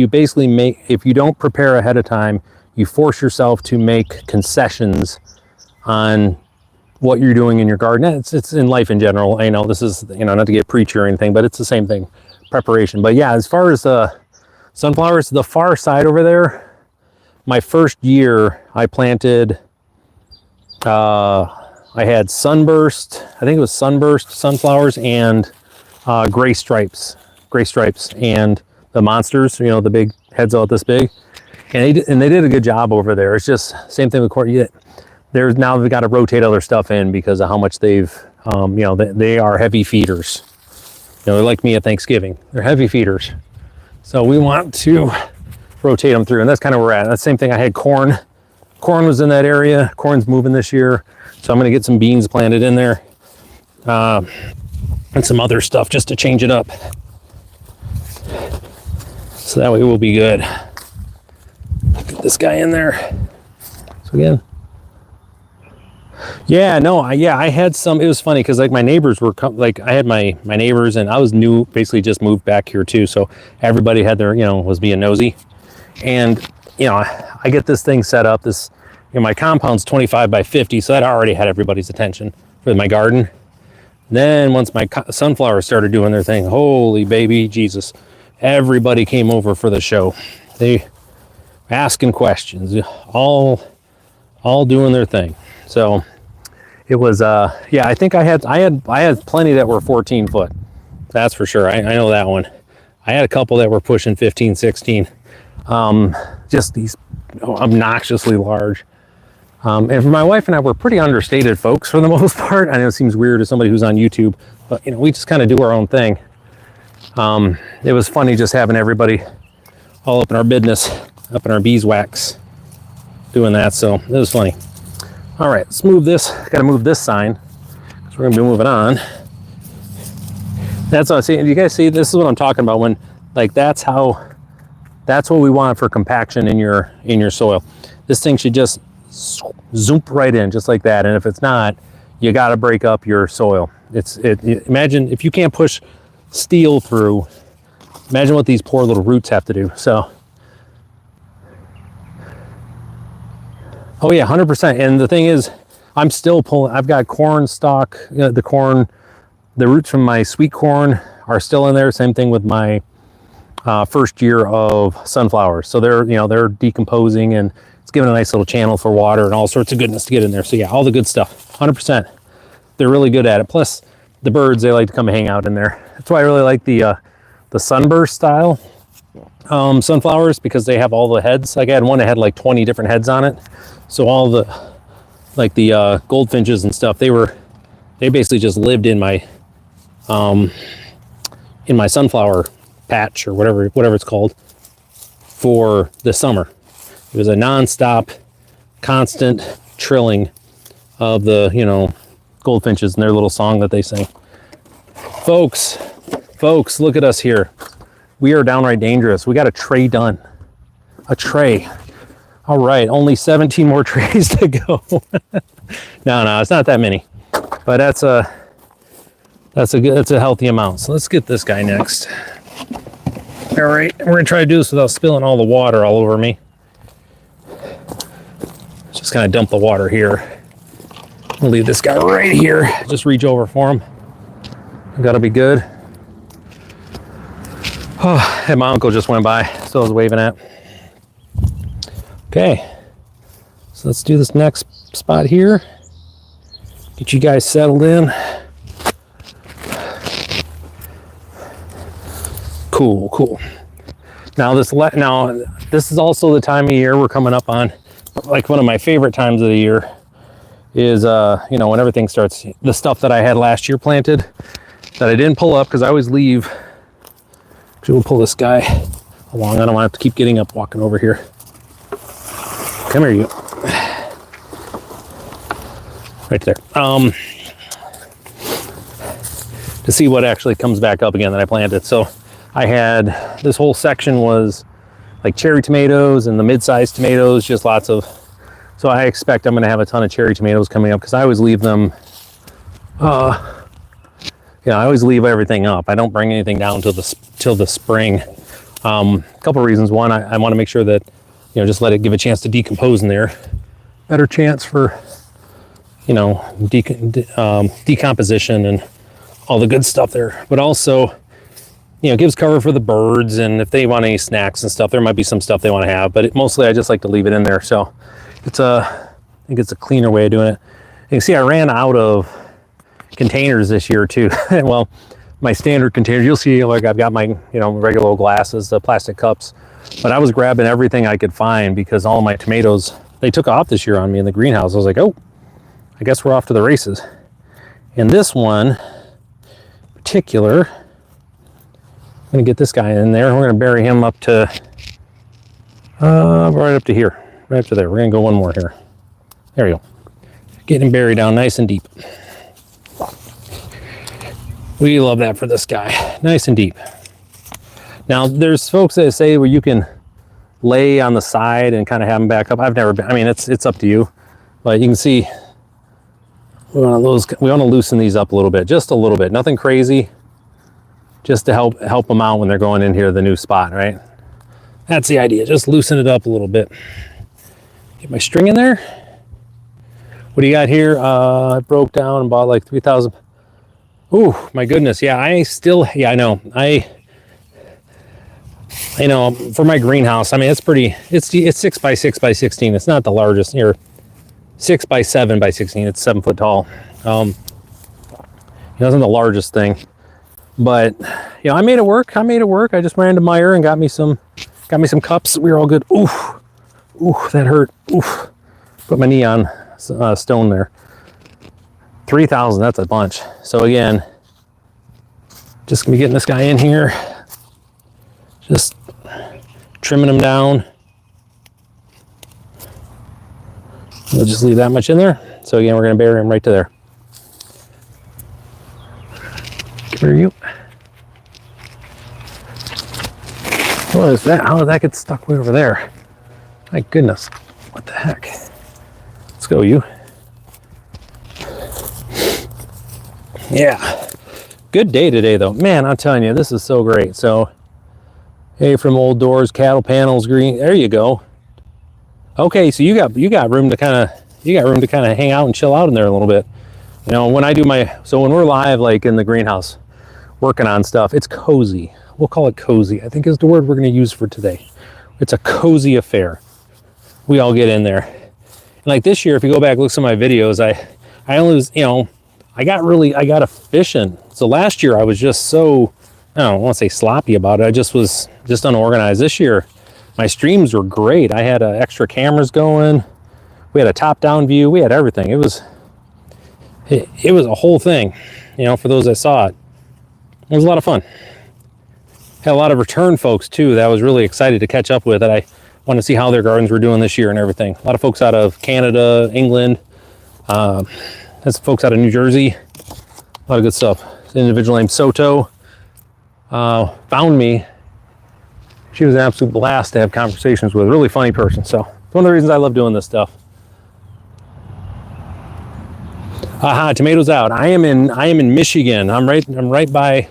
S1: basically make, if you don't prepare ahead of time, you force yourself to make concessions on what you're doing in your garden. It's in life in general. I know this is, you know, not to get preachy or anything, but it's the same thing, preparation. But yeah, as far as sunflowers, the far side over there, my first year I planted, I had sunburst, I think it was sunburst sunflowers and gray stripes and the monsters, you know, the big heads out this big, and they did a good job over there. It's just same thing with corn. There's now we've got to rotate other stuff in because of how much they've, you know, they are heavy feeders. You know, they're like me at Thanksgiving. They're heavy feeders, so we want to rotate them through, and that's kind of where we're at. That's the same thing. I had corn. Corn was in that area. Corn's moving this year, so I'm going to get some beans planted in there. And some other stuff just to change it up. So that way we'll be good. Put this guy in there. So again. Yeah, no, I had some, it was funny because like my neighbors were, like I had my neighbors, and I was new, basically just moved back here too. So everybody had their, you know, was being nosy. And, you know, I get this thing set up, this, you know, my compound's 25 by 50. So that already had everybody's attention for my garden. Then once my sunflowers started doing their thing, holy baby Jesus, everybody came over for the show. They asking questions, all doing their thing. So it was, yeah, I think I had plenty that were 14 foot. That's for sure. I know that one. I had a couple that were pushing 15, 16. Just these obnoxiously large. And for my wife and I, we're pretty understated folks for the most part. I know it seems weird to somebody who's on YouTube, but you know, we just kind of do our own thing. It was funny just having everybody all up in our business, up in our beeswax, doing that. So it was funny. All right, let's move this. Got to move this sign because we're going to be moving on. That's what I'm saying. You guys see, this is what I'm talking about when, like, that's what we want for compaction in your soil. This thing should just zoom right in just like that. And if it's not, you got to break up your soil. Imagine if you can't push steel through, imagine what these poor little roots have to do. So, oh yeah, 100%. And the thing is, I'm still pulling, I've got corn stalk, the roots from my sweet corn are still in there. Same thing with my first year of sunflowers. So they're decomposing, and it's giving a nice little channel for water and all sorts of goodness to get in there. So yeah, all the good stuff, 100%. They're really good at it. Plus the birds, they like to come hang out in there. That's why I really like the sunburst style sunflowers, because they have all the heads. Like I had one that had like 20 different heads on it. So all the, like the goldfinches and stuff, they basically just lived in my sunflower patch or whatever it's called for the summer. It was a non-stop, constant trilling of the, goldfinches and their little song that they sing. Folks, look at us here. We are downright dangerous. We got a tray done. A tray. All right, only 17 more trays to go. No, it's not that many, but that's a healthy amount. So let's get this guy next. All right, we're gonna try to do this without spilling all the water all over me. Just kind of dump the water here. We'll leave this guy right here. Just reach over for him. That'll be good. Oh, and my uncle just went by, so I was waving at. Okay, so let's do this next spot here. Get you guys settled in. Cool. Now this is also the time of year we're coming up on, like one of my favorite times of the year is when everything starts, the stuff that I had last year planted that I didn't pull up because I always leave. Actually, we'll pull this guy along. I don't want to have to keep getting up, walking over here. Come here, you. Right there. To see what actually comes back up again that I planted. So I had, this whole section was like cherry tomatoes and the mid-sized tomatoes, just lots of, so I expect I'm going to have a ton of cherry tomatoes coming up because I always leave them, I always leave everything up. I don't bring anything down till the spring. A couple of reasons. One, I want to make sure that, just let it give a chance to decompose in there. Better chance for, decomposition and all the good stuff there. But also, it gives cover for the birds, and if they want any snacks and stuff, there might be some stuff they want to have, but mostly I just like to leave it in there. So I think it's a cleaner way of doing it. You can see I ran out of containers this year too. Well, my standard containers, you'll see, like I've got my, regular old glasses, the plastic cups, but I was grabbing everything I could find because all of my tomatoes, they took off this year on me in the greenhouse. I was like, oh, I guess we're off to the races. And this one in particular, I'm gonna get this guy in there. We're gonna bury him up to, right up to here, right up to there. We're gonna go one more here. There we go. Getting him buried down nice and deep. We love that for this guy, nice and deep. Now there's folks that say where you can lay on the side and kind of have them back up. I've never been, it's up to you, but you can see we want to loosen these up a little bit, just a little bit, nothing crazy. Just to help them out when they're going in here to the new spot, right? That's the idea, just loosen it up a little bit. Get my string in there. What do you got here? I broke down and bought like 3,000. Oh my goodness, yeah, I know. I know for my greenhouse, it's pretty, it's 6 by 6 by 16. It's not the largest here. 6 by 7 by 16, it's 7 foot tall. It wasn't the largest thing. But you know, I made it work. I just ran to Meyer and got me some cups. We were all good. Oof, oof, that hurt. Oof, put my knee on stone there. 3,000. That's a bunch. So again, just gonna be getting this guy in here, just trimming him down. We'll just leave that much in there. So again, we're gonna bury him right to there. Where are you? What is that? How did that get stuck way over there? My goodness. What the heck? Let's go, you. Yeah. Good day today, though. Man, I'm telling you, this is so great. So, hey, from old doors, cattle panels, green. There you go. Okay, so you got room to kind of hang out and chill out in there a little bit. You know, when I do when we're live, like in the greenhouse, working on stuff, it's cozy. We'll call it cozy, I think is the word we're going to use for today. It's a cozy affair. We all get in there. And like this year, if you go back, look at some of my videos, I only was, you know, I got efficient. So last year I was just so, I don't want to say sloppy about it. I just was unorganized. This year, my streams were great. I had extra cameras going. We had a top-down view. We had everything. It was a whole thing, you know, for those that saw it. It was a lot of fun. Had a lot of return folks too that I was really excited to catch up with, that I wanted to see how their gardens were doing this year and everything. A lot of folks out of Canada, England, there's folks out of New Jersey. A lot of good stuff. An individual named Soto found me. She was an absolute blast to have conversations with. Really funny person. So it's one of the reasons I love doing this stuff. Aha, tomatoes out. I am in Michigan. I'm right by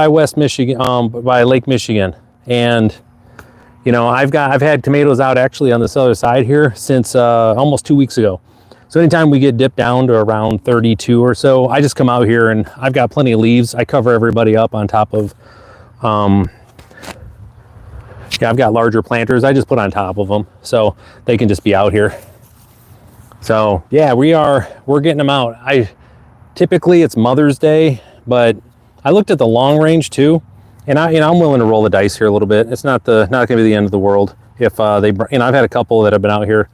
S1: West Michigan, by Lake Michigan. And you know, I've had tomatoes out actually on this other side here since almost 2 weeks ago. So anytime we get dipped down to around 32 or so, I just come out here and I've got plenty of leaves. I cover everybody up on top of, yeah, I've got larger planters. I just put on top of them so they can just be out here. So yeah, we're getting them out. Typically it's Mother's Day, but I looked at the long range too, and I'm willing to roll the dice here a little bit. It's not going to be the end of the world if they, you know, I've had a couple that have been out here.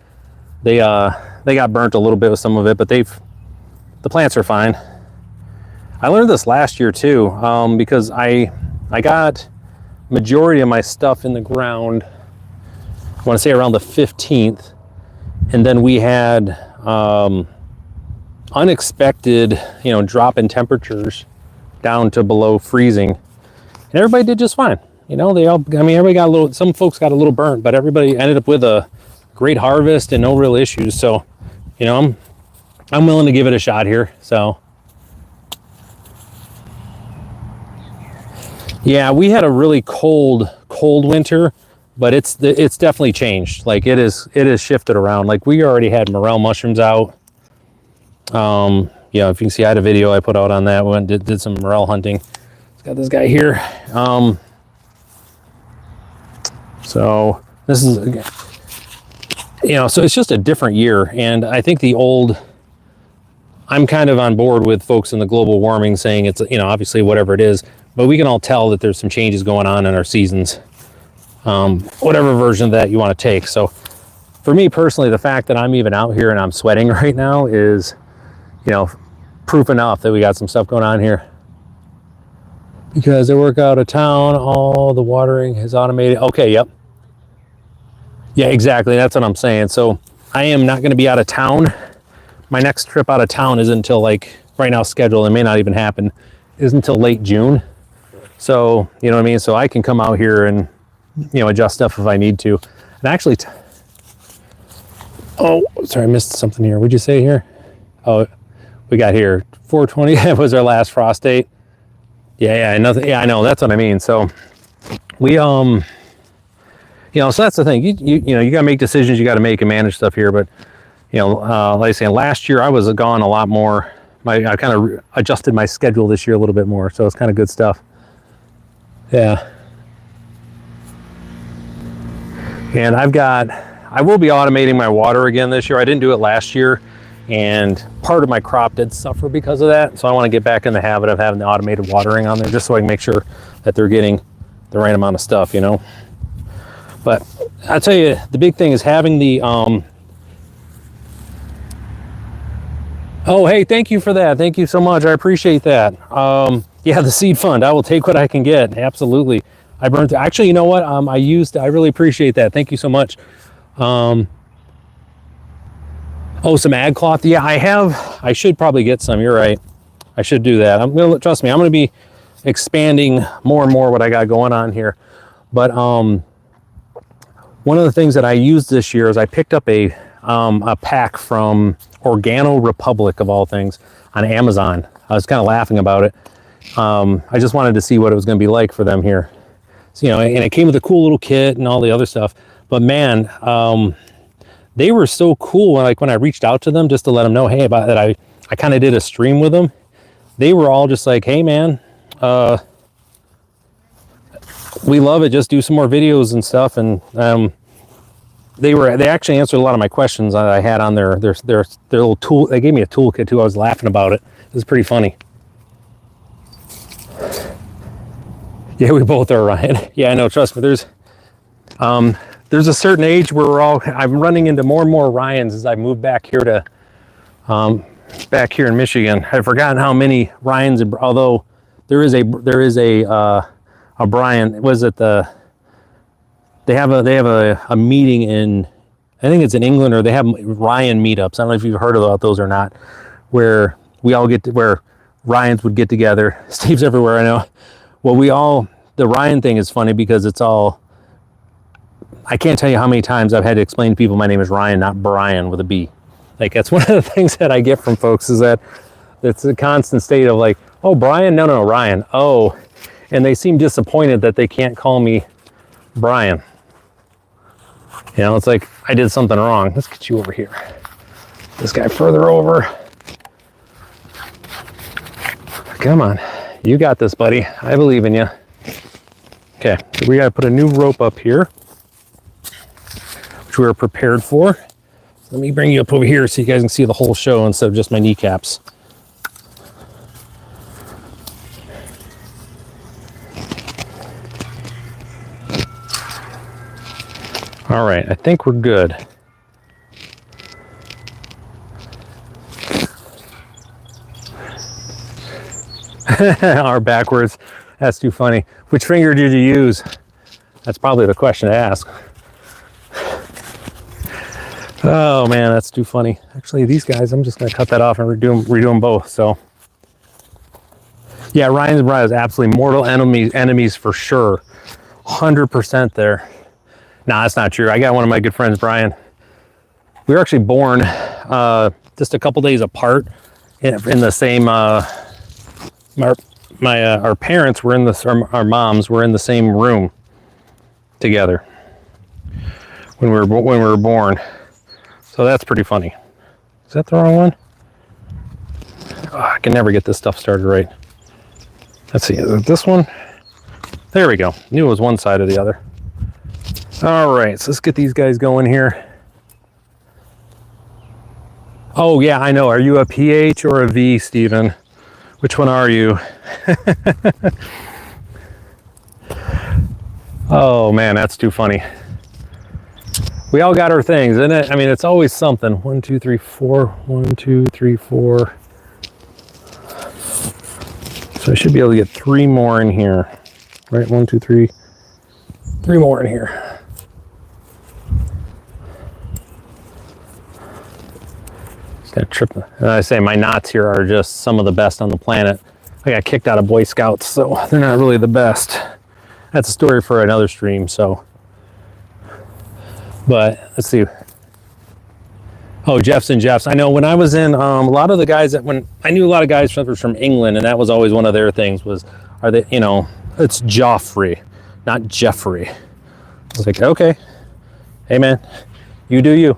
S1: They got burnt a little bit with some of it, but the plants are fine. I learned this last year too, because I got majority of my stuff in the ground, I want to say around the 15th, and then we had unexpected, you know, drop in temperatures down to below freezing, and everybody did just fine. You know, everybody got a little, some folks got a little burnt, but everybody ended up with a great harvest and no real issues. So, you know, I'm willing to give it a shot here. So yeah, we had a really cold winter, but it's definitely changed. Like it is shifted around. Like we already had morel mushrooms out. Yeah, if you can see, I had a video I put out on that. We went and did some morel hunting. It's got this guy here. So this is, you know, so it's just a different year. And I think I'm kind of on board with folks in the global warming saying it's, you know, obviously whatever it is, but we can all tell that there's some changes going on in our seasons, whatever version of that you want to take. So for me personally, the fact that I'm even out here and I'm sweating right now is, you know, proof enough that we got some stuff going on here. Because I work out of town, all the watering is automated. Okay, yep. Yeah, exactly. That's what I'm saying. So I am not going to be out of town. My next trip out of town is until, like, right now scheduled, it may not even happen, is until late June. So, you know what I mean? So I can come out here and, you know, adjust stuff if I need to. And actually, oh, sorry, I missed something here. What'd you say here? Oh, we got here 420 was our last frost date. Yeah, I know, that's what I mean. So we, you know, so that's the thing. You know, you got to make decisions, you got to make and manage stuff here. But, you know, like I say, last year I was gone a lot more. I kind of adjusted my schedule this year a little bit more. So it's kind of good stuff. Yeah. And I will be automating my water again this year. I didn't do it last year. And part of my crop did suffer because of that. So I want to get back in the habit of having the automated watering on there, just so I can make sure that they're getting the right amount of stuff, you know. But I'll tell you, the big thing is having the oh, hey, thank you for that. Thank you so much. I appreciate that. Yeah, the seed fund. I will take what I can get. Absolutely. I burned through. Actually, you know what? I really appreciate that. Thank you so much. Oh, some ag cloth. Yeah, I have. I should probably get some. You're right. I should do that. Trust me, I'm gonna be expanding more and more what I got going on here. But one of the things that I used this year is I picked up a pack from Organo Republic, of all things, on Amazon. I was kind of laughing about it. I just wanted to see what it was going to be like for them here. So, you know, and it came with a cool little kit and all the other stuff. But man, they were so cool when I reached out to them just to let them know, hey, about that I kind of did a stream with them. They were all just like, hey man, we love it. Just do some more videos and stuff. And they actually answered a lot of my questions that I had on their little tool. They gave me a toolkit too. I was laughing about it. It was pretty funny. Yeah, we both are, Ryan. Yeah, I know. Trust me. There's a certain age where I'm running into more and more Ryans as I move back here to back here in Michigan. I've forgotten how many Ryans, although there is a Brian. Was it they have a meeting in, I think it's in England, or they have Ryan meetups. I don't know if you've heard about those or not, where where Ryans would get together. Steve's everywhere, I know. Well, the Ryan thing is funny because it's all, I can't tell you how many times I've had to explain to people my name is Ryan, not Brian with a B. Like, that's one of the things that I get from folks, is that it's a constant state of like, oh, Brian? No, Ryan. Oh, and they seem disappointed that they can't call me Brian. You know, it's like I did something wrong. Let's get you over here. This guy further over. Come on. You got this, buddy. I believe in you. Okay, so we got to put a new rope up here, which we were prepared for. So let me bring you up over here so you guys can see the whole show instead of just my kneecaps. All right, I think we're good. Our backwards. That's too funny. Which finger did you use? That's probably the question to ask. Oh man, that's too funny. Actually, these guys, I'm just gonna cut that off and redo them both. So yeah, Ryan and Brian is absolutely mortal enemies for sure. 100% there. Nah, that's not true. I got one of my good friends, Brian. We were actually born just a couple days apart in the same. Our parents were our moms were in the same room together when we were born. So that's pretty funny. Is that the wrong one? Oh, I can never get this stuff started right. Let's see, is it this one? There we go. Knew it was one side or the other. All right, so let's get these guys going here. Oh yeah, I know. Are you a PH or a V, Steven? Which one are you? Oh man, that's too funny. We all got our things, isn't it? I mean, it's always something. 1, 2, 3, 4. 1, 2, 3, 4. So I should be able to get 3 more in here. Right, 1, 2, 3. 3 more in here. Gonna trip. And I say my knots here are just some of the best on the planet. I got kicked out of Boy Scouts, so they're not really the best. That's a story for another stream. So, but let's see. Oh, Jeff's. I know when I was in a lot of the guys I knew a lot of guys from England, and that was always one of their things was, are they, you know, it's Joffrey, not Jeffrey. I was like, okay, hey man, you do you.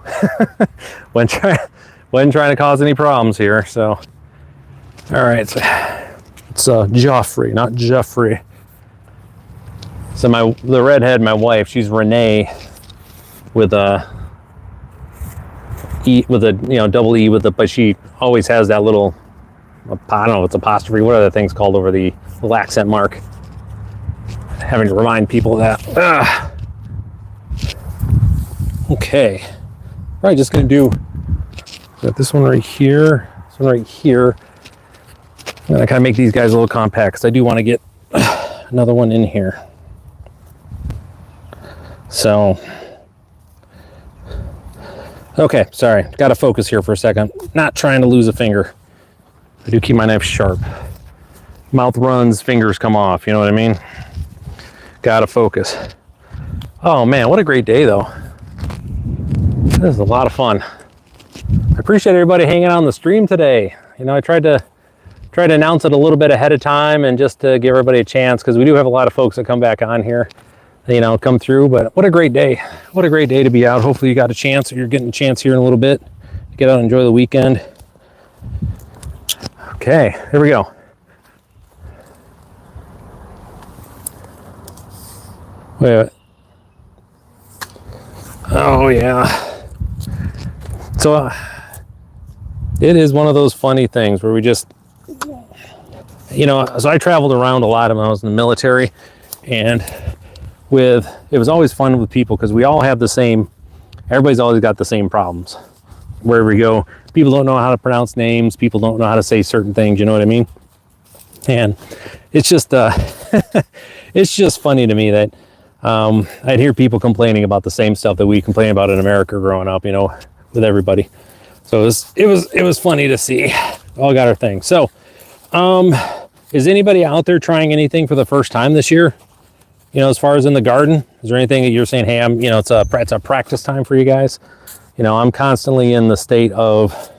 S1: Wasn't trying to cause any problems here, so. All right, so it's Joffrey, not Jeffrey. So the redhead, my wife, she's Renee with E with a, you know, double E with the, but she always has that little, I don't know, it's apostrophe, what are the things called over the little accent mark? Having to remind people of that. Okay. All right, just gonna do, got this one right here, this one right here. I'm gonna kind of make these guys a little compact because I do want to get another one in here. So, okay, sorry, gotta focus here for a second. Not trying to lose a finger. I do keep my knife sharp. Mouth runs, fingers come off, you know what I mean? Gotta focus. Oh man, what a great day though. This is a lot of fun. I appreciate everybody hanging out on the stream today. You know, I tried to announce it a little bit ahead of time and just to give everybody a chance, because we do have a lot of folks that come back on here, you know, come through. But what a great day. What a great day to be out. Hopefully you got a chance, or you're getting a chance here in a little bit to get out and enjoy the weekend. Okay, here we go. Wait. Oh yeah. So it is one of those funny things where we just, you know, so I traveled around a lot when I was in the military, and it was always fun with people because we all have the same, everybody's always got the same problems. Wherever we go, people don't know how to pronounce names, people don't know how to say certain things, you know what I mean? And it's just, it's just funny to me that I'd hear people complaining about the same stuff that we complain about in America growing up, you know, with everybody. So it was funny to see. All got our thing. So, is anybody out there trying anything for the first time this year? You know, as far as in the garden, is there anything that you're saying, hey, you know, it's a practice time for you guys? You know, I'm constantly in the state of,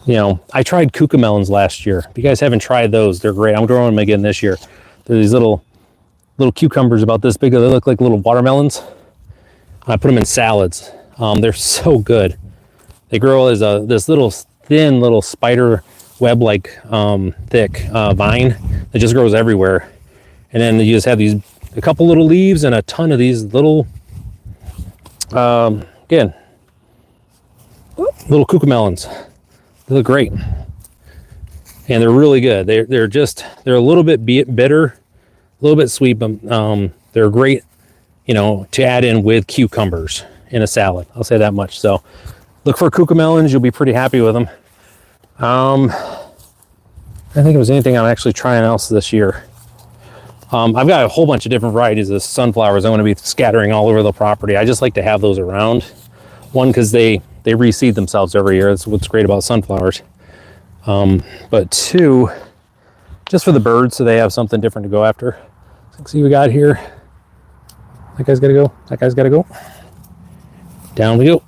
S1: you know, I tried cucamelons last year. If you guys haven't tried those, they're great. I'm growing them again this year. They're these little cucumbers about this big. They look like little watermelons. I put them in salads. They're so good. They grow as this little thin little spider web like thick vine that just grows everywhere. And then you just have a couple little leaves and a ton of these little again, little cucamelons. They look great, and they're really good. They're a little bit bitter, a little bit sweet, but they're great, you know, to add in with cucumbers in a salad. I'll say that much. So look for cucamelons. You'll be pretty happy with them. I think it was anything I'm actually trying else this year. I've got a whole bunch of different varieties of sunflowers I'm going to be scattering all over the property. I just like to have those around. One, because they reseed themselves every year. That's what's great about sunflowers. But two, just for the birds, so they have something different to go after. Let's see what we got here. That guy's got to go. That guy's got to go. Down we go.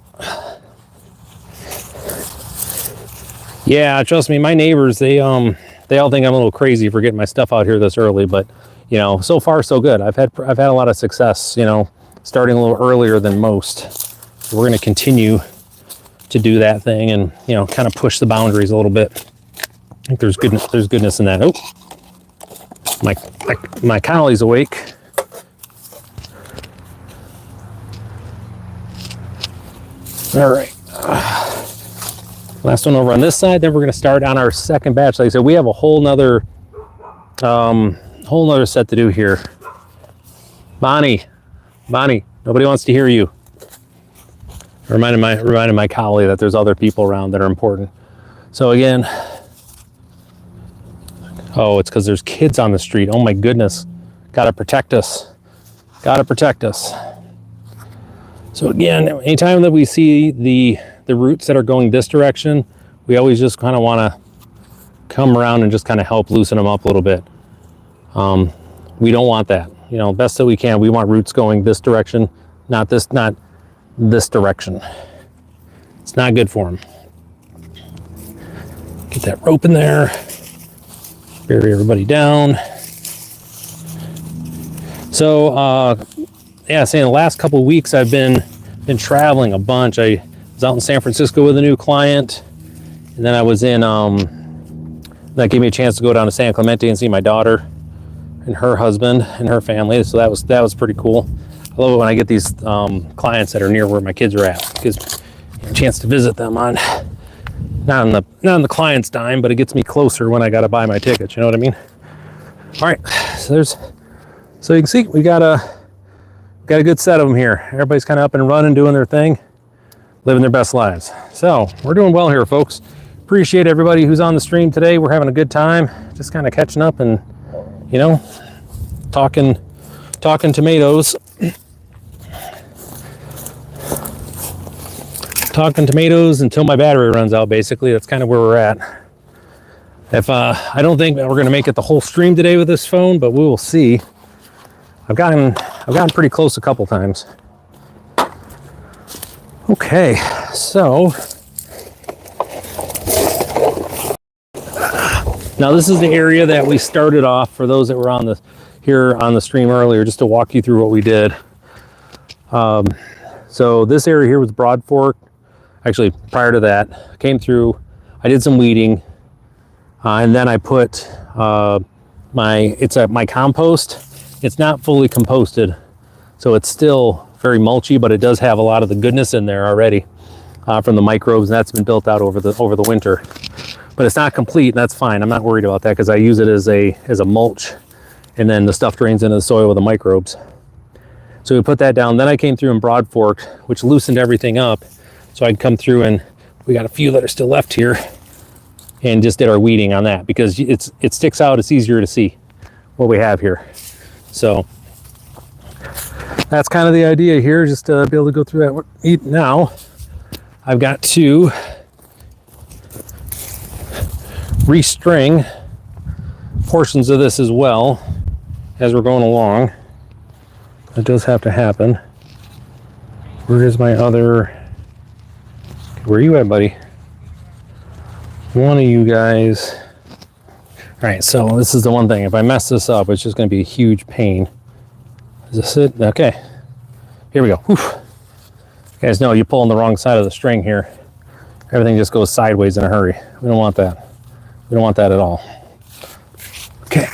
S1: Yeah, trust me, my neighbors, they all think I'm a little crazy for getting my stuff out here this early, but you know, so far so good. I've had a lot of success, you know, starting a little earlier than most. So we're going to continue to do that thing and, you know, kind of push the boundaries a little bit. I think there's goodness in that. Oh, my Connolly's awake. All right. Last one over on this side. Then we're going to start on our second batch. Like I said, we have a whole nother set to do here. Bonnie, nobody wants to hear you. Reminded my colleague that there's other people around that are important. So again, oh, it's because there's kids on the street. Oh my goodness, gotta protect us. Gotta protect us. So again, anytime that we see the roots that are going this direction, we always just kind of want to come around and just kind of help loosen them up a little bit. We don't want that, you know, best that we can. We want roots going this direction, not this direction. It's not good for them. Get that rope in there, bury everybody down. So yeah, saying the last couple of weeks I've been traveling a bunch. I was out in San Francisco with a new client, and then I was in that gave me a chance to go down to San Clemente and see my daughter and her husband and her family. So that was pretty cool. I love it when I get these clients that are near where my kids are at, because you a chance to visit them on, not on the client's dime, but it gets me closer when I got to buy my tickets. You know what I mean? All right, so you can see we got a good set of them here. Everybody's kind of up and running, doing their thing, living their best lives. So we're doing well here, folks. Appreciate everybody who's on the stream today. We're having a good time, just kind of catching up and, you know, talking tomatoes. Talking tomatoes until my battery runs out, basically. That's kind of where we're at. If I don't think that we're going to make it the whole stream today with this phone, but we will see. I've gotten pretty close a couple times. Okay, so now this is the area that we started off for those that were here on the stream earlier, just to walk you through what we did. So this area here was Broad Fork. Actually, prior to that, I came through, I did some weeding, and then I put my compost. It's not fully composted, so it's still very mulchy, but it does have a lot of the goodness in there already from the microbes, and that's been built out over the winter. But it's not complete, and that's fine. I'm not worried about that because I use it as a mulch, and then the stuff drains into the soil with the microbes. So we put that down. Then I came through in Broad Fork, which loosened everything up. So I'd come through, and we got a few that are still left here, and just did our weeding on that because it sticks out. It's easier to see what we have here. So that's kind of the idea here, just to be able to go through that. Now I've got to restring portions of this as well as we're going along. That does have to happen. Where is my other? Where are you at, buddy? One of you guys. All right, so this is the one thing. If I mess this up, it's just going to be a huge pain. Is this it? Okay. Here we go. Whew. You guys know you pull on the wrong side of the string here, everything just goes sideways in a hurry. We don't want that. We don't want that at all. Okay.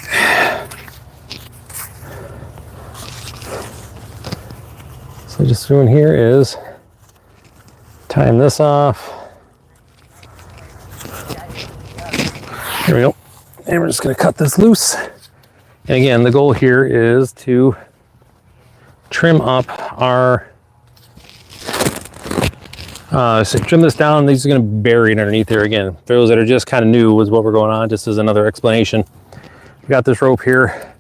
S1: So just doing here is time this off. Here we go. And we're just going to cut this loose. And again, the goal here is to trim up our, so trim this down. These are going to be buried underneath here again. For those that are just kind of new with what we're going on, just as another explanation. We got this rope here.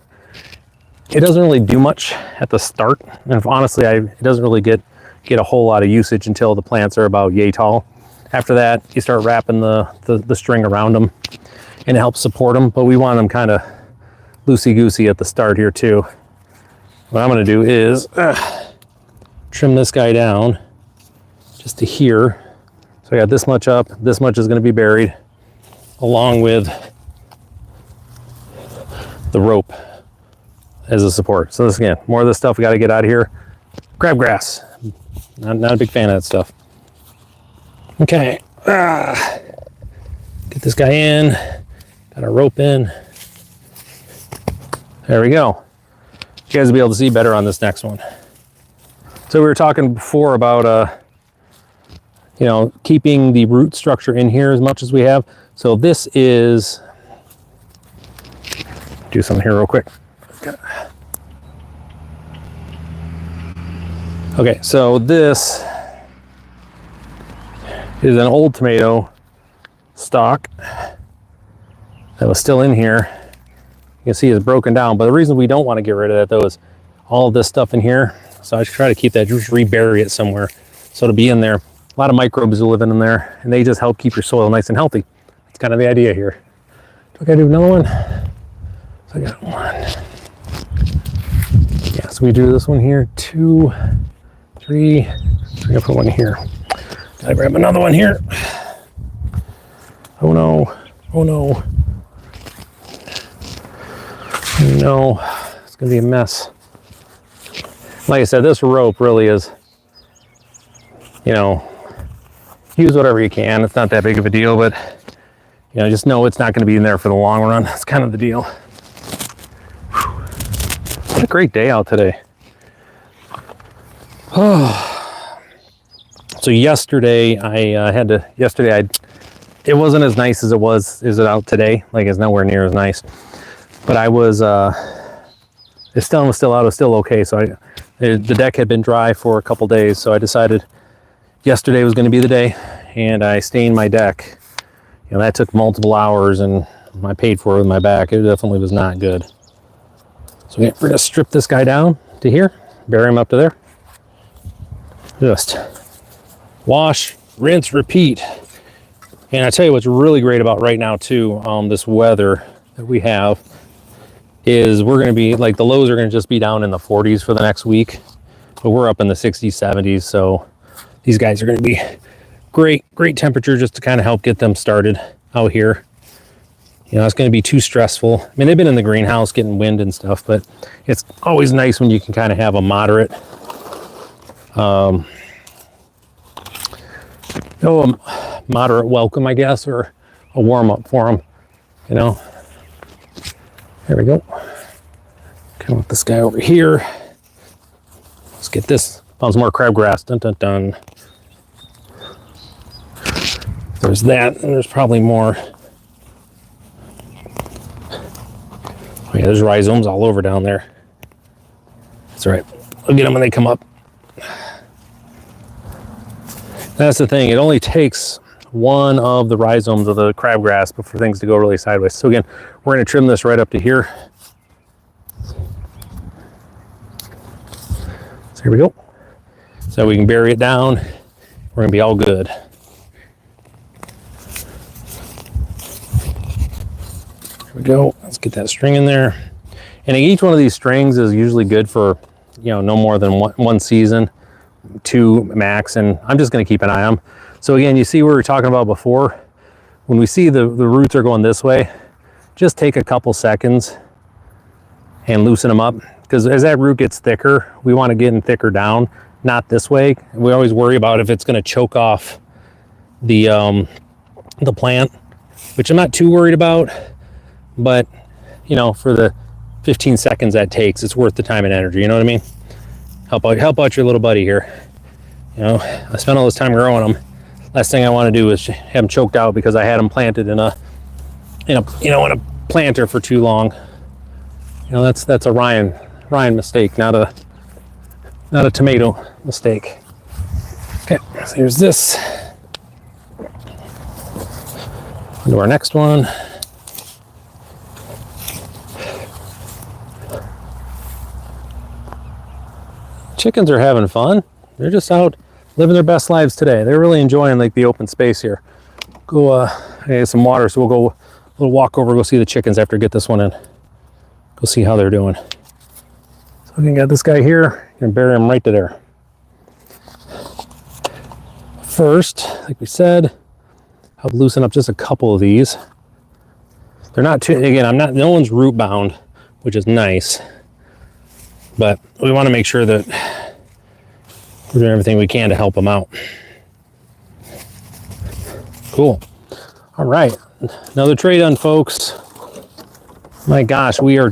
S1: It doesn't really do much at the start. And honestly, it doesn't really get a whole lot of usage until the plants are about yay tall. After that, you start wrapping the string around them, and it helps support them, but we want them kind of loosey-goosey at the start here too. What I'm going to do is trim this guy down just to here. So I got this much up, this much is going to be buried, along with the rope as a support. So this, again, more of this stuff we got to get out of here. Crabgrass, not a big fan of that stuff. Okay, get this guy in, got our rope in. There we go. You guys will be able to see better on this next one. So we were talking before about, you know, keeping the root structure in here as much as we have. So this is, do something here real quick. Okay, so this is an old tomato stalk that was still in here. You can see it's broken down, but the reason we don't want to get rid of that though is all of this stuff in here. So I should try to keep that, just rebury it somewhere. So to be in there, a lot of microbes are living in there, and they just help keep your soil nice and healthy. That's kind of the idea here. Do I gotta do another one? So I got one. Yeah, so we do this one here, 2, 3. I'm gonna put one here. Gotta grab another one here. Oh no, oh no. No, it's gonna be a mess. Like I said, this rope really is, you know, use whatever you can. It's not that big of a deal, but you know, just know it's not gonna be in there for the long run. That's kind of the deal. Whew. What a great day out today. Oh. So yesterday it wasn't as nice as it out today. Like, it's nowhere near as nice. But I was, the stone was still out, it was still okay. So the deck had been dry for a couple days. So I decided yesterday was going to be the day, and I stained my deck. You know, that took multiple hours, and I paid for it with my back. It definitely was not good. So we're going to strip this guy down to here, bury him up to there. Just wash, rinse, repeat. And I tell you what's really great about right now too, this weather that we have, is we're going to be, like, the lows are going to just be down in the 40s for the next week, but we're up in the 60s, 70s. So these guys are going to be great temperature just to kind of help get them started out here. You know, it's going to be too stressful. I mean, they've been in the greenhouse getting wind and stuff, but it's always nice when you can kind of have a moderate, moderate welcome, I guess, or a warm up for them, you know. There we go. Come with this guy over here. Let's get this. Found some more crabgrass. Dun dun dun. There's that, and there's probably more. Oh yeah, there's rhizomes all over down there. That's all right. I'll get them when they come up. That's the thing. It only takes one of the rhizomes of the crabgrass for things to go really sideways. So again, we're going to trim this right up to here. So here we go. So we can bury it down. We're going to be all good. There we go. Let's get that string in there. And each one of these strings is usually good for, you know, no more than one season, 2 max, and I'm just going to keep an eye on them. So again, you see what we were talking about before. When we see the roots are going this way, just take a couple seconds and loosen them up, because as that root gets thicker, we want to get them thicker down, not this way. We always worry about if it's going to choke off the plant, which I'm not too worried about, but you know, for the 15 seconds that takes, it's worth the time and energy. You know what I mean? Help out your little buddy here. You know, I spent all this time growing them. Last thing I want to do is have them choked out because I had them planted in a planter for too long. You know, that's a Ryan mistake, not a tomato mistake. Okay, so here's this. On to our next one. Chickens are having fun. They're just out living their best lives today. They're really enjoying, like, the open space here. Go, I get some water, so we'll go a little walk over, go see the chickens after I get this one in. Go see how they're doing. So we got this guy here, gonna bury him right to there. First, like we said, I'll loosen up just a couple of these. They're not too, again, no one's root bound, which is nice, but we want to make sure that we're doing everything we can to help them out. Cool. All right, another tray done, folks. My gosh, we are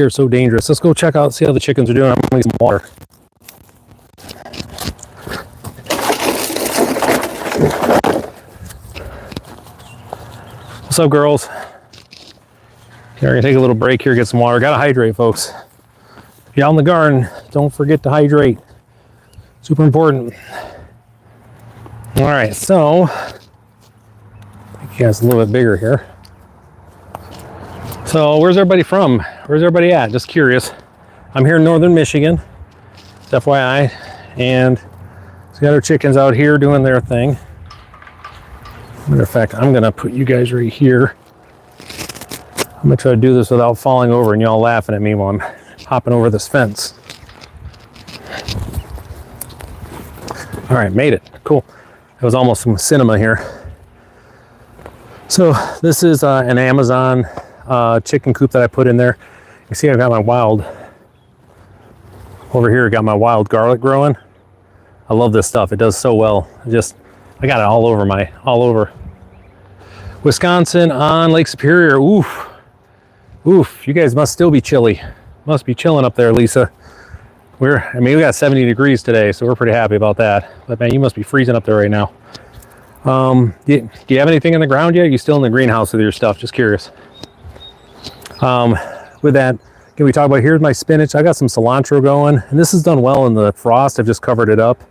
S1: so dangerous. Let's go check out, see how the chickens are doing. I'm gonna need some water. What's up, girls? Okay, we're gonna take a little break here, get some water. Gotta hydrate, folks. If you're out in the garden, don't forget to hydrate. Super important. All right, so make you guys a little bit bigger here. So where's everybody from? Where's everybody at? Just curious. I'm here in northern Michigan, FYI, and we got our chickens out here doing their thing. Matter of fact, I'm gonna put you guys right here. I'm gonna try to do this without falling over and y'all laughing at me while I'm hopping over this fence. All right, made it. Cool. It was almost some cinema here. So this is an Amazon chicken coop that I put in there. You see, I've got my wild over here. I got my wild garlic growing. I love this stuff. It does so well. I got it all over Wisconsin on Lake Superior. Oof. You guys must still be chilly. Must be chilling up there, Lisa. I mean, we got 70 degrees today, so we're pretty happy about that. But man, you must be freezing up there right now. Do you have anything in the ground yet? Are you still in the greenhouse with your stuff? Just curious. With that, can we talk about, here's my spinach. I got some cilantro going, and this has done well in the frost. I've just covered it up.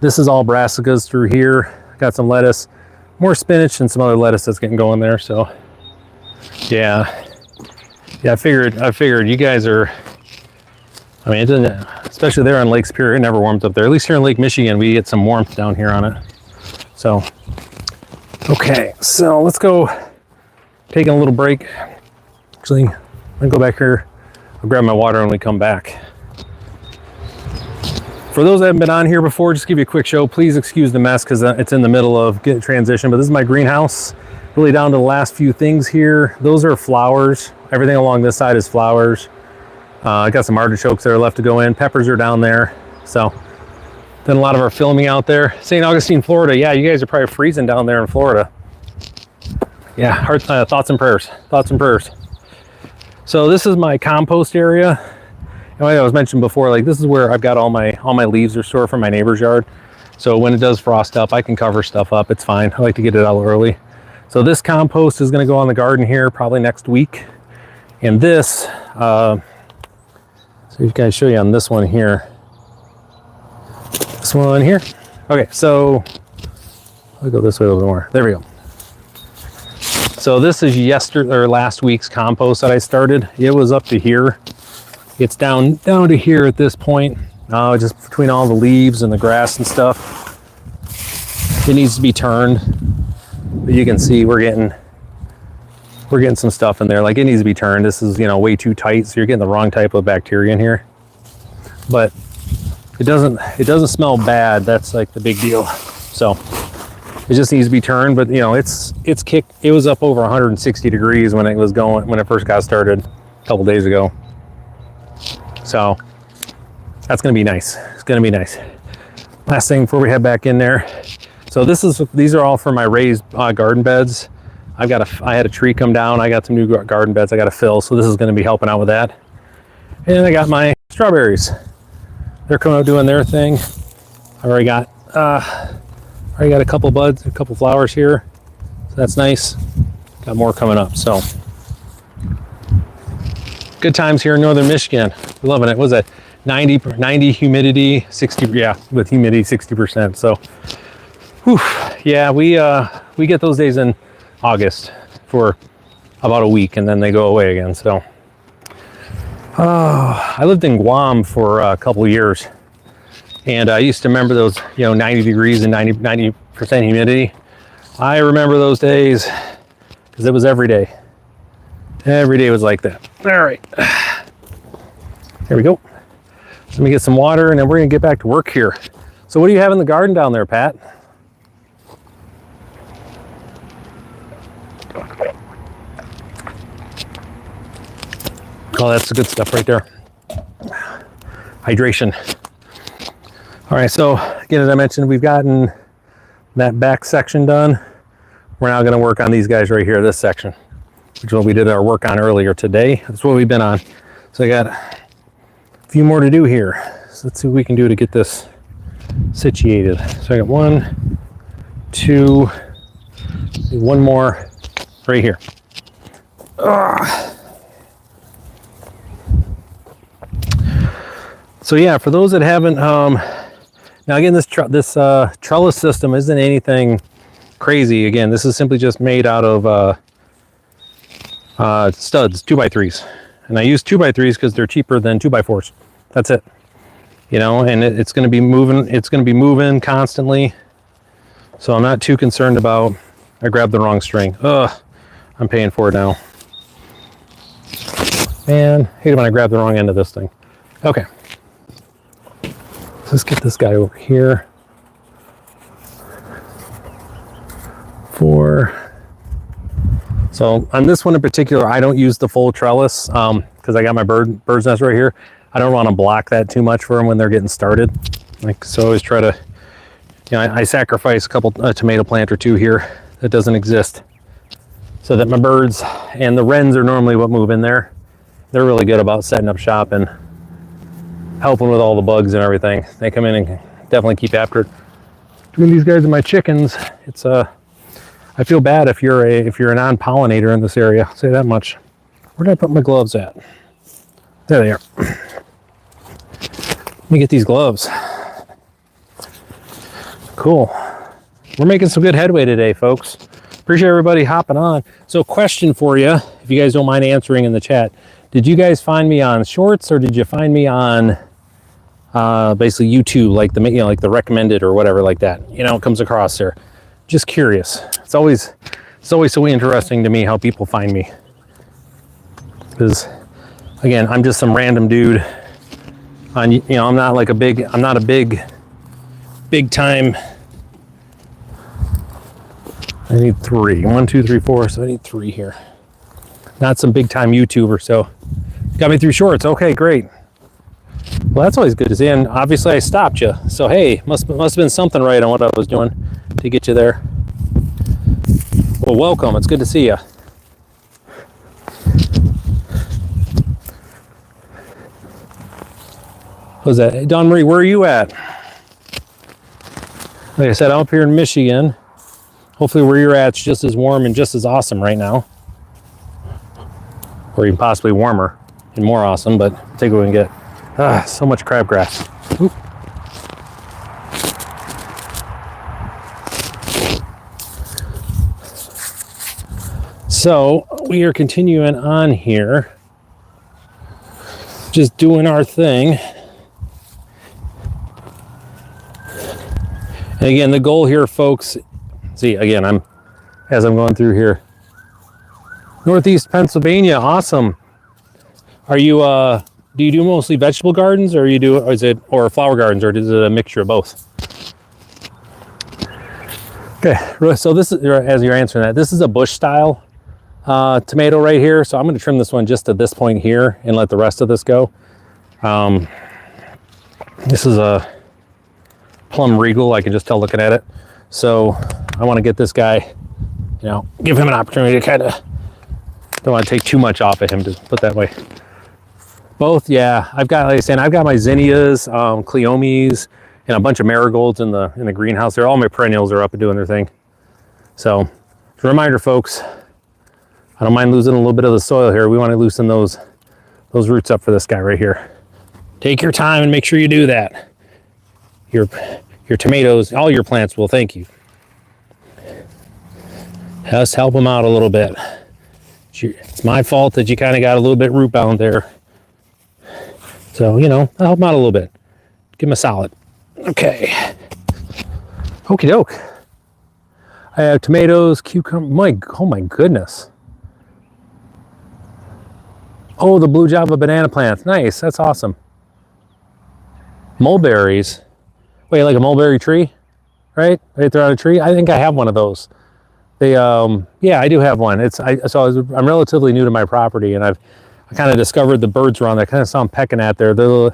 S1: This is all brassicas through here. Got some lettuce, more spinach, and some other lettuce that's getting going there. So yeah, I figured you guys are, I mean, it doesn't, especially there on Lake Superior, it never warms up there. At least here in Lake Michigan, we get some warmth down here on it. So, okay, so let's go, taking a little break. Actually, I'm gonna go back here. I'll grab my water when we come back. For those that haven't been on here before, just give you a quick show. Please excuse the mess because it's in the middle of getting transition, but this is my greenhouse. Really down to the last few things here. Those are flowers. Everything along this side is flowers. I got some artichokes that are left to go in. Peppers are down there. So, done a lot of our filming out there. St. Augustine, Florida. Yeah, you guys are probably freezing down there in Florida. Yeah, thoughts and prayers. Thoughts and prayers. So this is my compost area. And like I was mentioned before, like this is where I've got all my leaves are stored from my neighbor's yard. So when it does frost up, I can cover stuff up. It's fine. I like to get it out early. So this compost is going to go on the garden here probably next week. And this, so you guys show you on this one here. This one here. Okay, so I'll go this way a little bit more. There we go. So this is last week's compost that I started. It was up to here. It's down to here at this point. Just between all the leaves and the grass and stuff. It needs to be turned. But you can see we're getting some stuff in there. Like it needs to be turned. This is, you know, way too tight, so you're getting the wrong type of bacteria in here. But it doesn't smell bad. That's like the big deal. So it just needs to be turned. But you know, it's kicked. It was up over 160 degrees when it first got started a couple days ago. So that's gonna be nice. It's gonna be nice. Last thing before we head back in there. So these are all for my raised garden beds. I had a tree come down. I got some new garden beds I got to fill. So this is going to be helping out with that. And I got my strawberries. They're coming out doing their thing. I already got a couple buds, a couple flowers here. So that's nice. Got more coming up. So good times here in northern Michigan. Loving it. What was that? 90 humidity, 60, yeah, with humidity 60%. So whew, yeah, we get those days in August for about a week and then they go away again. So I lived in Guam for a couple of years and I used to remember those, you know, 90 degrees and 90% humidity. I remember those days because it was every day. Every day was like that. All right, here we go. So let me get some water and then we're gonna get back to work here. So what do you have in the garden down there, Pat? Oh, that's the good stuff right there. Hydration. All right, so again, as I mentioned, we've gotten that back section done. We're now gonna work on these guys right here, this section, which is what we did our work on earlier today. That's what we've been on. So I got a few more to do here. So let's see what we can do to get this situated. So I got 1, 2, one more right here. So yeah, for those that haven't, now again, this trellis system isn't anything crazy. Again, this is simply just made out of studs, 2x3s. And I use 2x3s because they're cheaper than 2x4s. That's it. You know, and it's going to be moving. It's going to be moving constantly. So I'm not too concerned about, I grabbed the wrong string. I'm paying for it now. Man, hate it when I grab the wrong end of this thing. Okay. Let's get this guy over here. 4. So on this one in particular, I don't use the full trellis because I got my bird's nest right here. I don't want to block that too much for them when they're getting started. Like, so I always try to, you know, I sacrifice a couple tomato plant or two here that doesn't exist so that my birds and the wrens are normally what move in there. They're really good about setting up shop and helping with all the bugs and everything. They come in and definitely keep after it. Between these guys and my chickens, it's I feel bad if you're a non-pollinator in this area. I'll say that much. Where did I put my gloves at? There they are. Let me get these gloves. Cool. We're making some good headway today, folks. Appreciate everybody hopping on. So, question for you, if you guys don't mind answering in the chat. Did you guys find me on Shorts, or did you find me on basically YouTube, like the like the recommended or whatever like that? It comes across there. Just curious. It's always so interesting to me how people find me. Because again, I'm just some random dude. I'm not a big time. I need 3. 1, 2, 3, 4. So I need 3 here. Not some big time YouTuber. So got me through Shorts. Okay, great. Well, that's always good to see. And obviously I stopped you. So hey, must have been something right on what I was doing to get you there. Well, welcome. It's good to see you. What's that? Hey, Dawn Marie, where are you at? Like I said, I'm up here in Michigan. Hopefully where you're at is just as warm and just as awesome right now. Or even possibly warmer and more awesome, but take what we can get. So much crabgrass. Oop. So we are continuing on here. Just doing our thing. And again, the goal here, folks, see, again, as I'm going through here. Northeast Pennsylvania, awesome. Are you, do you do mostly vegetable gardens, or or flower gardens, or is it a mixture of both? Okay, so this is, as you're answering that, this is a bush style tomato right here. So I'm going to trim this one just to this point here and let the rest of this go. This is a Plum Regal, I can just tell looking at it. So I want to get this guy, give him an opportunity to kind of, don't want to take too much off of him, to put that way. Both, yeah. I've got, like I said, I've got my zinnias, cleomes, and a bunch of marigolds in the greenhouse. They're all my perennials are up and doing their thing. So, as a reminder, folks, I don't mind losing a little bit of the soil here. We want to loosen those roots up for this guy right here. Take your time and make sure you do that. Your tomatoes, all your plants will thank you. Just help them out a little bit. It's my fault that you kind of got a little bit root bound there. So, I'll help them out a little bit. Give them a solid. Okay. Okie doke. I have tomatoes, cucumber. Oh my goodness. Oh, the blue Java banana plants. Nice. That's awesome. Mulberries. Wait, like a mulberry tree, right? Right there on a tree. I think I have one of those. They, yeah, I do have one. I'm relatively new to my property, and I kind of discovered the birds around there. I kind of saw them pecking at there. They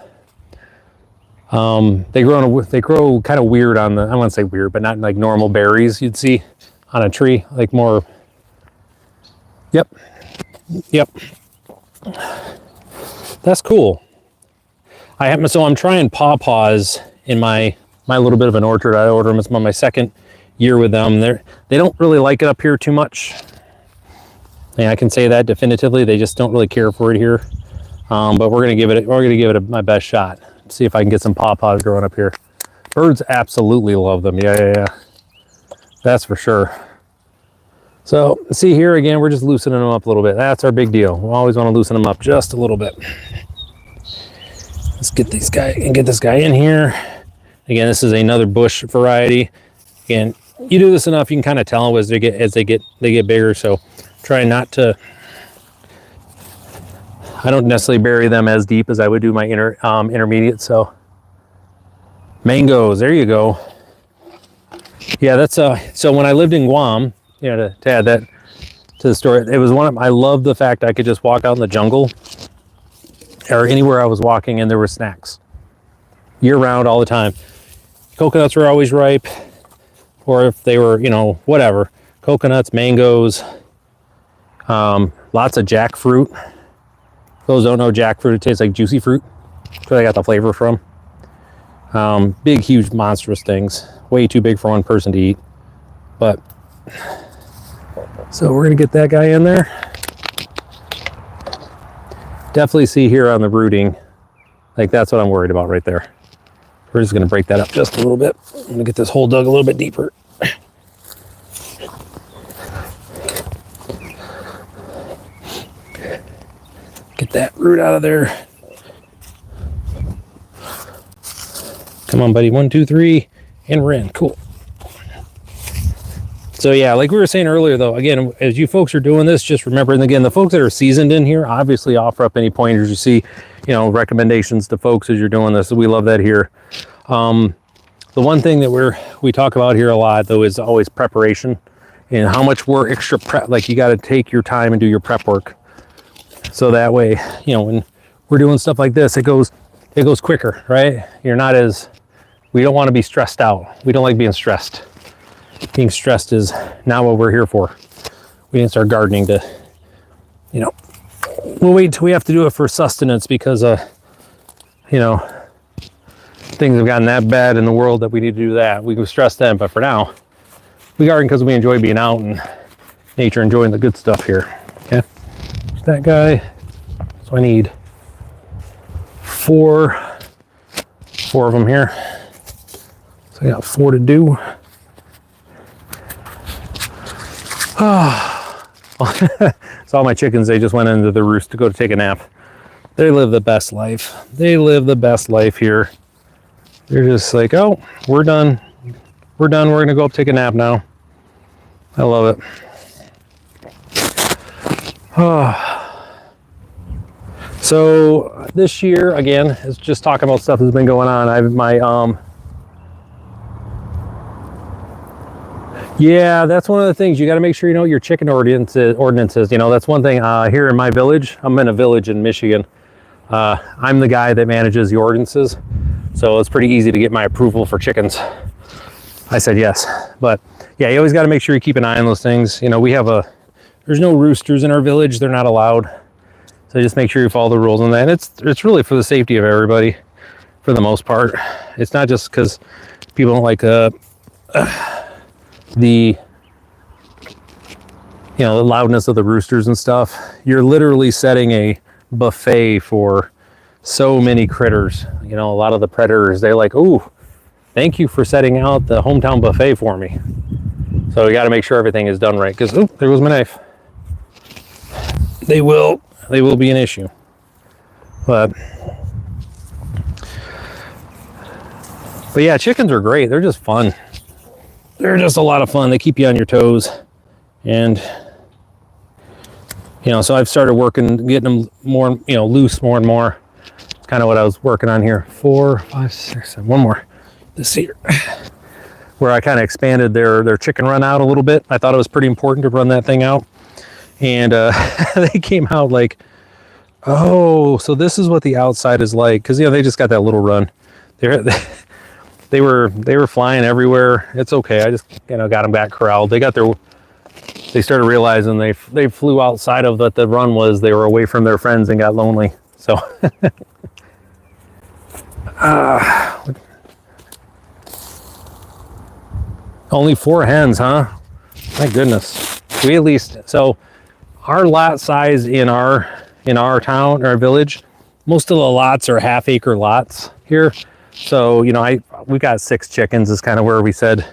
S1: grow kind of weird on the. I wouldn't say weird, but not like normal berries you'd see on a tree. Like more. Yep. That's cool. So I'm trying pawpaws in my little bit of an orchard. I ordered them. It's my second year with them. They don't really like it up here too much. Yeah, I can say that definitively. They just don't really care for it here. But we're gonna give it my best shot. See if I can get some pawpaws growing up here. Birds absolutely love them. Yeah. That's for sure. So see here again, we're just loosening them up a little bit. That's our big deal. We always want to loosen them up just a little bit. Let's get this guy in here. Again, this is another bush variety. Again, you do this enough, you can kind of tell as they get bigger. So try not to. I don't necessarily bury them as deep as I would do my intermediate. So mangoes, there you go. Yeah, that's so when I lived in Guam, to add that to the story, it was I love the fact I could just walk out in the jungle or anywhere I was walking and there were snacks year round all the time. Coconuts were always ripe, or if they were, whatever, coconuts, mangoes, lots of jackfruit. For those who don't know jackfruit, it tastes like juicy fruit. That's where I got the flavor from. Big, huge, monstrous things. Way too big for one person to eat. But, so we're gonna get that guy in there. Definitely see here on the rooting, like that's what I'm worried about right there. We're just gonna break that up just a little bit. I'm gonna get this hole dug a little bit deeper. Get that root out of there. Come on, buddy. 1, 2, 3, and we're in. Cool. So yeah, like we were saying earlier though, again, as you folks are doing this, just remember, and again, the folks that are seasoned in here, obviously offer up any pointers you see, you know, recommendations to folks as you're doing this. So we love that here. The one thing that we talk about here a lot though is always preparation and how much work, extra prep, like you got to take your time and do your prep work. So that way, you know, when we're doing stuff like this, it goes quicker, right? You're not as, we don't want to be stressed out. We don't like being stressed. Being stressed is not what we're here for. We didn't start gardening to, you know, we'll wait until we have to do it for sustenance because, you know, things have gotten that bad in the world that we need to do that. We can stress then, but for now, we garden because we enjoy being out and nature, enjoying the good stuff here. Okay, there's that guy. So I need four of them here. So I got 4 to do. So all my chickens, they just went into the roost to go to take a nap. They live the best life. They live the best life here. They're just like, oh, we're done. We're done. We're gonna go up take a nap now. I love it. So this year, again, is just talking about stuff that's been going on. I have my yeah, that's one of the things. You got to make sure you know your chicken ordinances. You know, that's one thing here in my village. I'm in a village in Michigan. I'm the guy that manages the ordinances. So it's pretty easy to get my approval for chickens. I said yes. But yeah, you always got to make sure you keep an eye on those things. You know, there's no roosters in our village. They're not allowed. So just make sure you follow the rules on that. And it's really for the safety of everybody for the most part. It's not just because people don't like the loudness of the roosters and stuff. You're literally setting a buffet for so many critters. You know, a lot of the predators, they're like, "Ooh, thank you for setting out the hometown buffet for me." So you got to make sure everything is done right, because, oh, there goes my knife. They will be an issue. But yeah, chickens are great. They're just fun. They're just a lot of fun. They keep you on your toes. And, you know, so I've started getting them more, you know, loose more and more. It's kind of what I was working on here. 4, 5, 6, 7, one more. This here. Where I kind of expanded their chicken run out a little bit. I thought it was pretty important to run that thing out. And they came out like, oh, so this is what the outside is like. Because, you know, they just got that little run. They were flying everywhere. It's okay. I just, you know, got them back corralled. They started realizing they flew outside of what the run was. They were away from their friends and got lonely. So only 4 hens, huh? My goodness. We at least, so our lot size in our town, our village, most of the lots are half-acre lots here. So, you know, we've got 6 chickens is kind of where we said,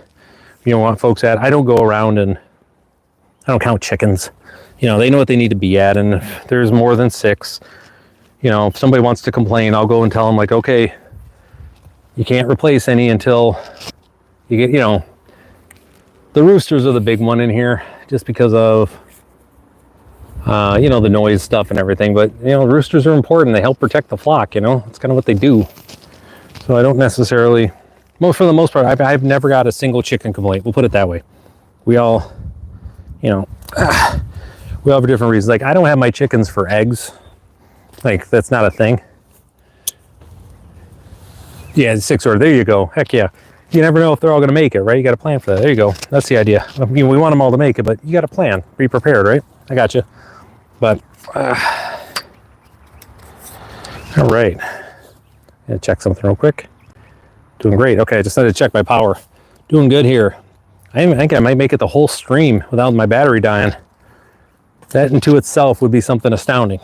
S1: you know, want folks at. I don't go around and I don't count chickens. You know, they know what they need to be at. And if there's more than 6, you know, if somebody wants to complain, I'll go and tell them like, okay, you can't replace any until you get, you know, the roosters are the big one in here just because of, you know, the noise stuff and everything. But, you know, roosters are important. They help protect the flock, you know, it's kind of what they do. So I don't necessarily, for the most part, I've never got a single chicken complaint. We'll put it that way. We all, you know, we all have different reasons. Like, I don't have my chickens for eggs. Like, that's not a thing. Yeah, 6 or there you go. Heck yeah. You never know if they're all going to make it, right? You got to plan for that. There you go. That's the idea. I mean, we want them all to make it, but you got to plan. Be prepared, right? I got you. But, all right. Gonna check something real quick. Doing great. Okay, just had to check my power. Doing good here. I think I might make it the whole stream without my battery dying. That into itself would be something astounding.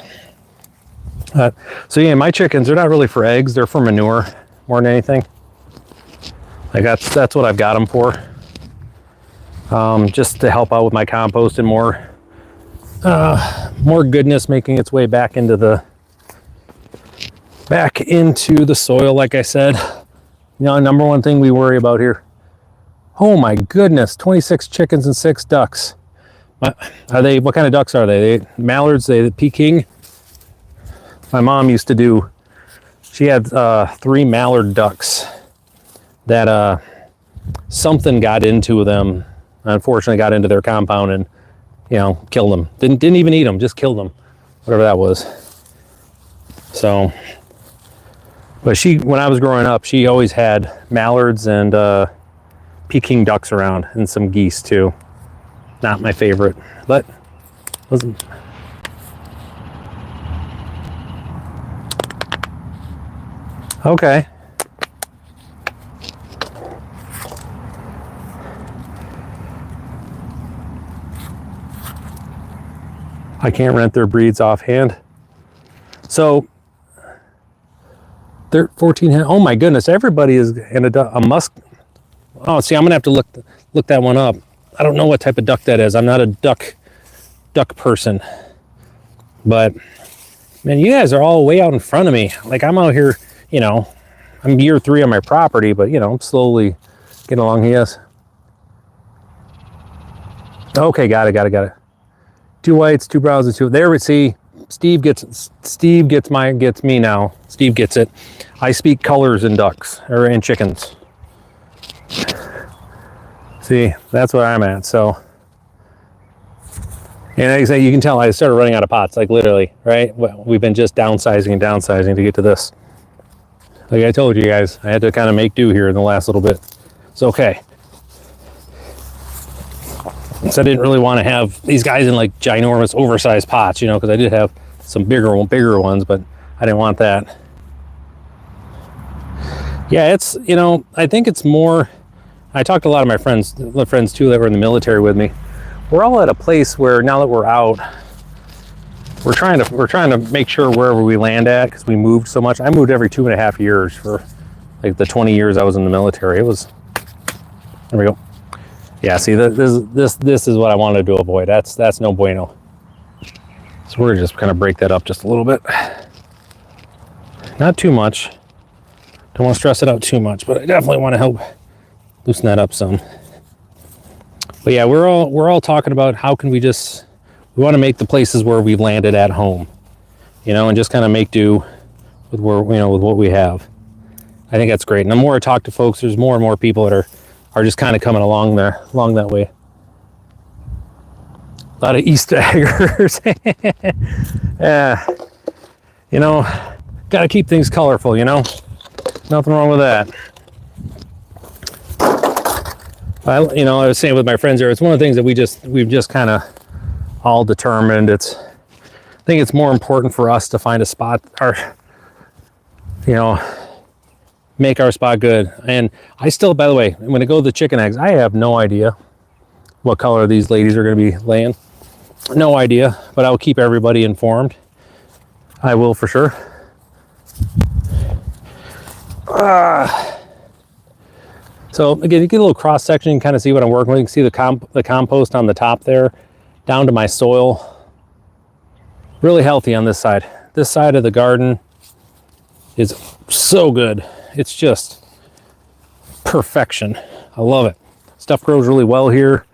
S1: So yeah, my chickens, they're not really for eggs. They're for manure more than anything. Like that's what I've got them for. Just to help out with my compost and more goodness making its way back into the soil. Like I said, you know, number one thing we worry about here. Oh my goodness, 26 chickens and 6 ducks. What kind of ducks are they? Mallards, they Peking. My mom used to do, she had 3 mallard ducks that something got into them. Unfortunately got into their compound and, you know, killed them. Didn't even eat them, just killed them. Whatever that was. So, but when I was growing up, she always had mallards and Peking ducks around and some geese too. Not my favorite, but wasn't. Okay. I can't rent their breeds offhand. So they're 14. Oh my goodness! Everybody is in a musk. Oh, see, I'm gonna have to look that one up. I don't know what type of duck that is. I'm not a duck person. But man, you guys are all way out in front of me. Like I'm out here, you know, I'm year 3 on my property, but you know, I'm slowly getting along. Yes. Okay, got it. 2 whites, 2 browns, and 2. There we see. Steve gets me now. Steve gets it. I speak colors in ducks or in chickens. See, that's where I'm at. So, and like I say, you can tell I started running out of pots, like literally, right? Well, we've been just downsizing to get to this. Like I told you guys, I had to kind of make do here in the last little bit. It's okay. So I didn't really want to have these guys in like ginormous oversized pots, you know, because I did have some bigger ones, but I didn't want that. Yeah, it's, you know, I think it's more, I talked to a lot of my friends too that were in the military with me. We're all at a place where now that we're out, we're trying to make sure wherever we land at, because we moved so much. I moved every 2.5 years for like the 20 years I was in the military. It was, there we go. Yeah, see, this is what I wanted to avoid. That's no bueno. So we're just kind of break that up just a little bit. Not too much. Don't want to stress it out too much, but I definitely want to help loosen that up some. But yeah, we're all talking about how can we want to make the places where we've landed at home, you know, and just kind of make do with with what we have. I think that's great. And the more I talk to folks, there's more and more people that are just kind of coming along that way. A lot of Easter eggers. Yeah, you know, got to keep things colorful, you know. Nothing wrong with that. I was saying with my friends there, it's one of the things that we've just kind of all determined. I think it's more important for us to find a spot, make our spot good. And I still, by the way, when I go to the chicken eggs, I have no idea what color these ladies are going to be laying. No idea, but I'll keep everybody informed. I will for sure. So again, you get a little cross section, you can kind of see what I'm working with. You can see the compost on the top there, down to my soil. Really healthy on this side. This side of the garden is so good. It's just perfection. I love it. Stuff grows really well here.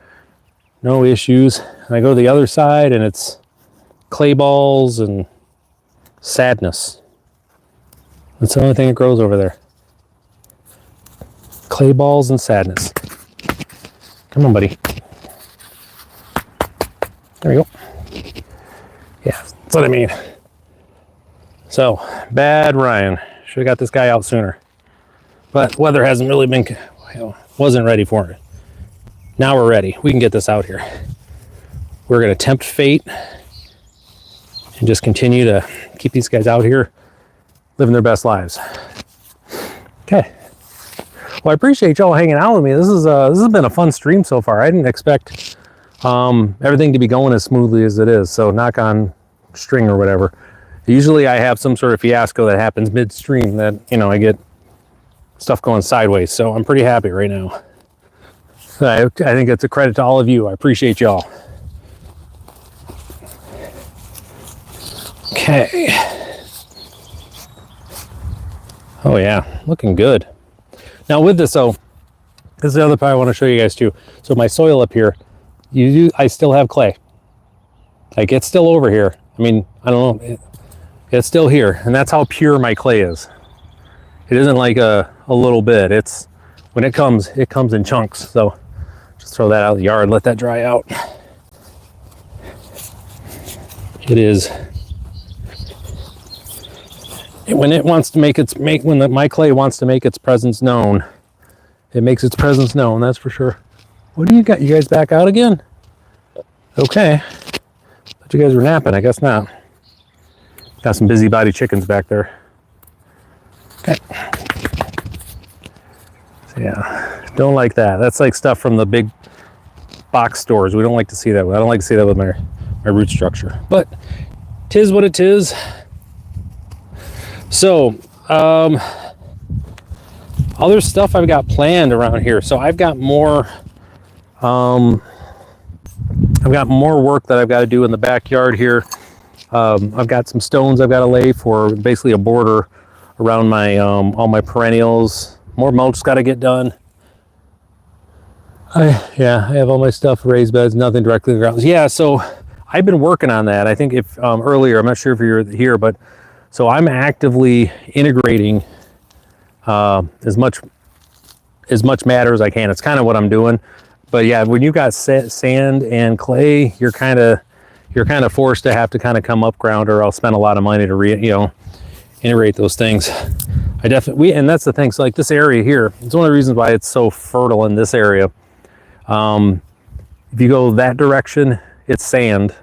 S1: No issues. And I go to the other side and it's clay balls and sadness. That's the only thing that grows over there. Clay balls and sadness. Come on, buddy. There we go. Yeah, that's what I mean. So, bad Ryan. Should have got this guy out sooner. But weather hasn't really been, wasn't ready for it. Now we're ready. We can get this out here. We're going to tempt fate and just continue to keep these guys out here living their best lives. Okay. Well, I appreciate y'all hanging out with me. This has been a fun stream so far. I didn't expect everything to be going as smoothly as it is. So knock on string or whatever. Usually I have some sort of fiasco that happens midstream that, you know, I get stuff going sideways. So I'm pretty happy right now. I think it's a credit to all of you. I appreciate y'all. Okay. Oh yeah, looking good. Now with this, so this is the other part I want to show you guys too. So my soil up here, I still have clay. Like it's still over here. I mean, I don't know, it's still here, and that's how pure my clay is. It isn't like a little bit. It's when it comes in chunks. So just throw that out of the yard, let that dry out. It is. When it wants to my clay wants to make its presence known, it makes its presence known, that's for sure. What do you got? You guys back out again? Okay. Thought you guys were napping, I guess not. Got some busybody chickens back there. Okay. So yeah, don't like that. That's like stuff from the big box stores. We don't like to see that. I don't like to see that with my root structure. But 'tis what it is. So, other stuff I've got planned around here. So I've got more work that I've got to do in the backyard here. I've got some stones I've got to lay for basically a border around my all my perennials. More mulch's got to get done. I have all my stuff, raised beds, nothing directly in the ground. Yeah, so I've been working on that. I think if earlier, I'm not sure if you're here, but so I'm actively integrating as much matter as I can. It's kind of what I'm doing. But yeah, when you got sand and clay, you're kind of forced to have to kind of come up ground, or I'll spend a lot of money to integrate those things. And that's the thing. So like this area here, it's one of the reasons why it's so fertile in this area. If you go that direction, it's sand.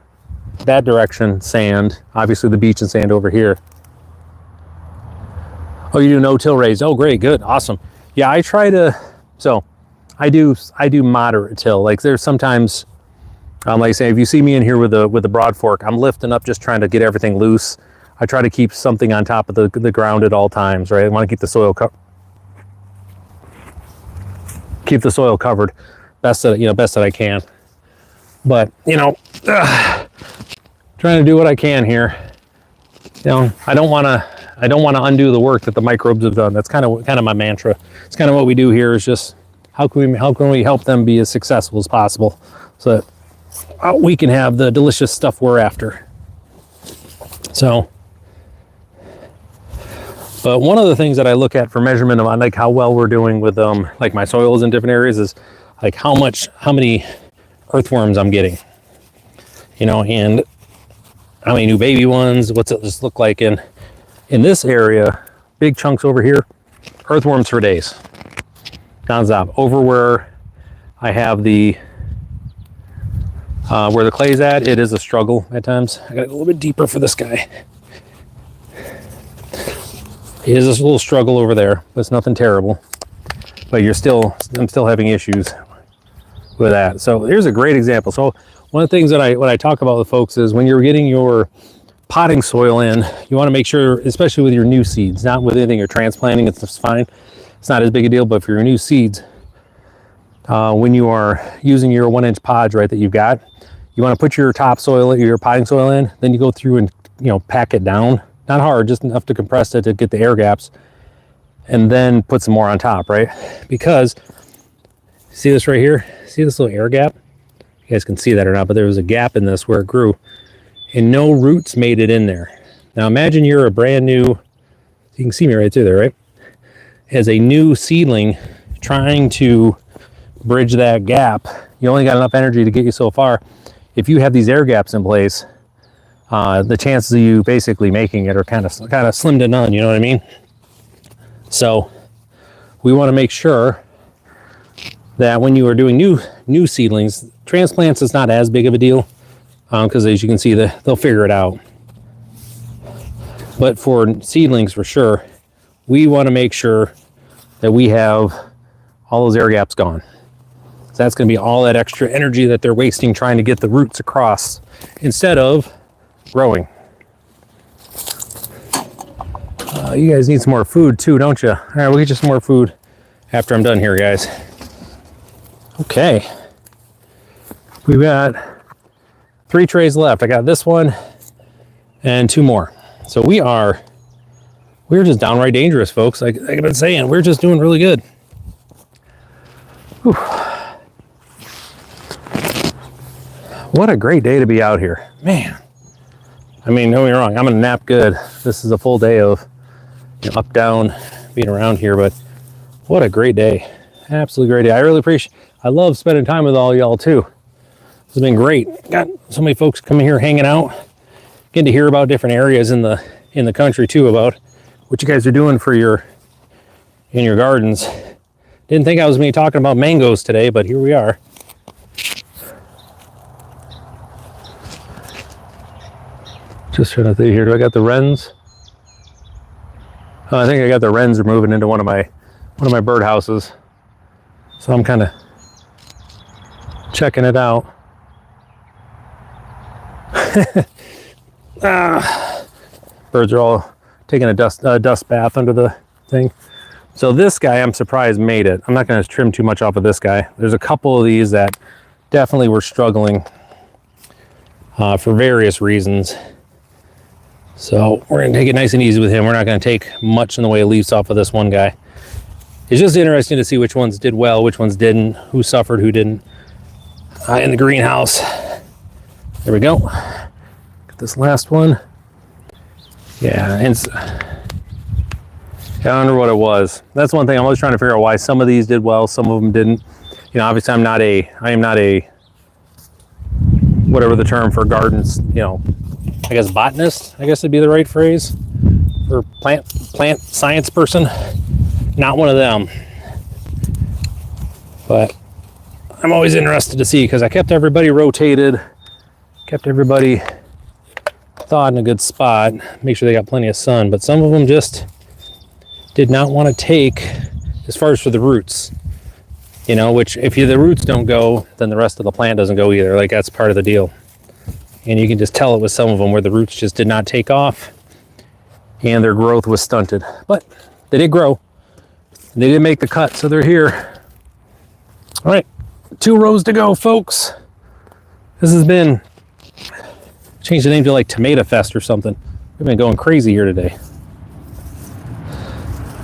S1: That direction, sand. Obviously the beach and sand over here. Oh, you do no-till raised. Oh, great, good, awesome. Yeah, I try to. So, I do moderate till. Like there's sometimes, like I say, if you see me in here with the broad fork, I'm lifting up, just trying to get everything loose. I try to keep something on top of the ground at all times, right? I want to keep the soil covered, best that I can. But trying to do what I can here. I don't want to undo the work that the microbes have done. That's kind of my mantra. It's kind of what we do here, is just how can we help them be as successful as possible, so that we can have the delicious stuff we're after. So, but one of the things that I look at for measurement on like how well we're doing with like my soils in different areas is like how many earthworms I'm getting, and how many new baby ones. What's it just look like in this area? Big chunks over here, earthworms for days, nonstop. Over where I have where the clay's at, it is a struggle at times. I gotta go a little bit deeper for this guy. It is a little struggle over there, but it's nothing terrible. But I'm still having issues with that. So here's a great example. So one of the things that when I talk about with folks is when you're getting your potting soil in, you want to make sure, especially with your new seeds, not with anything you're transplanting, it's just fine. It's not as big a deal, but for your new seeds, when you are using your 1-inch pods, right, that you've got, you want to put your topsoil, your potting soil in, then you go through and, pack it down. Not hard, just enough to compress it to get the air gaps, and then put some more on top, right? Because, see this right here? See this little air gap? You guys can see that or not, but there was a gap in this where it grew, and no roots made it in there. Now imagine you're a brand new, you can see me right through there, right? As a new seedling trying to bridge that gap, you only got enough energy to get you so far. If you have these air gaps in place, the chances of you basically making it are kind of slim to none, you know what I mean? So we want to make sure that when you are doing new seedlings, transplants is not as big of a deal, because as you can see, they'll figure it out. But for seedlings, for sure, we want to make sure that we have all those air gaps gone. So that's going to be all that extra energy that they're wasting trying to get the roots across instead of growing. You guys need some more food too, don't you? All right, we'll get you some more food after I'm done here, guys. Okay. We've got 3 trays left. I got this one and 2 more. So we're just downright dangerous, folks. Like I've been saying, we're just doing really good. Whew. What a great day to be out here, man. I mean, don't get me wrong, I'm gonna nap good. This is a full day of up, down, being around here, but what a great day. Absolutely great day. I really appreciate, I love spending time with all y'all too. It's been great. Got so many folks coming here, hanging out, getting to hear about different areas in the country too, about what you guys are doing for in your gardens. Didn't think I was going to be talking about mangoes today, but here we are. Just trying to think here. Do I got the wrens? Oh, I think I got the wrens are moving into one of my bird houses. So I'm kind of checking it out. Birds are all taking a dust bath under the thing. So this guy, I'm surprised, made it. I'm not going to trim too much off of this guy. There's a couple of these that definitely were struggling for various reasons. So we're going to take it nice and easy with him. We're not going to take much in the way of leaves off of this one guy. It's just interesting to see which ones did well, which ones didn't, who suffered, who didn't in the greenhouse. There we go. Got this last one. Yeah, and I wonder what it was. That's one thing I'm always trying to figure out, why some of these did well, some of them didn't. You know, obviously I am not a whatever the term for gardens, you know, I guess botanist, I guess would be the right phrase, or plant science person. Not one of them. But I'm always interested to see, because I kept everybody rotated, kept everybody thawed in a good spot, make sure they got plenty of sun, but some of them just did not want to take as far as for the roots, you know, which if the roots don't go, then the rest of the plant doesn't go either. Like, that's part of the deal. And you can just tell it with some of them where the roots just did not take off and their growth was stunted. But they did grow. They did make the cut, so they're here. All right, 2 rows to go, folks. This has been, change the name to like Tomato Fest or something. We've been going crazy here today.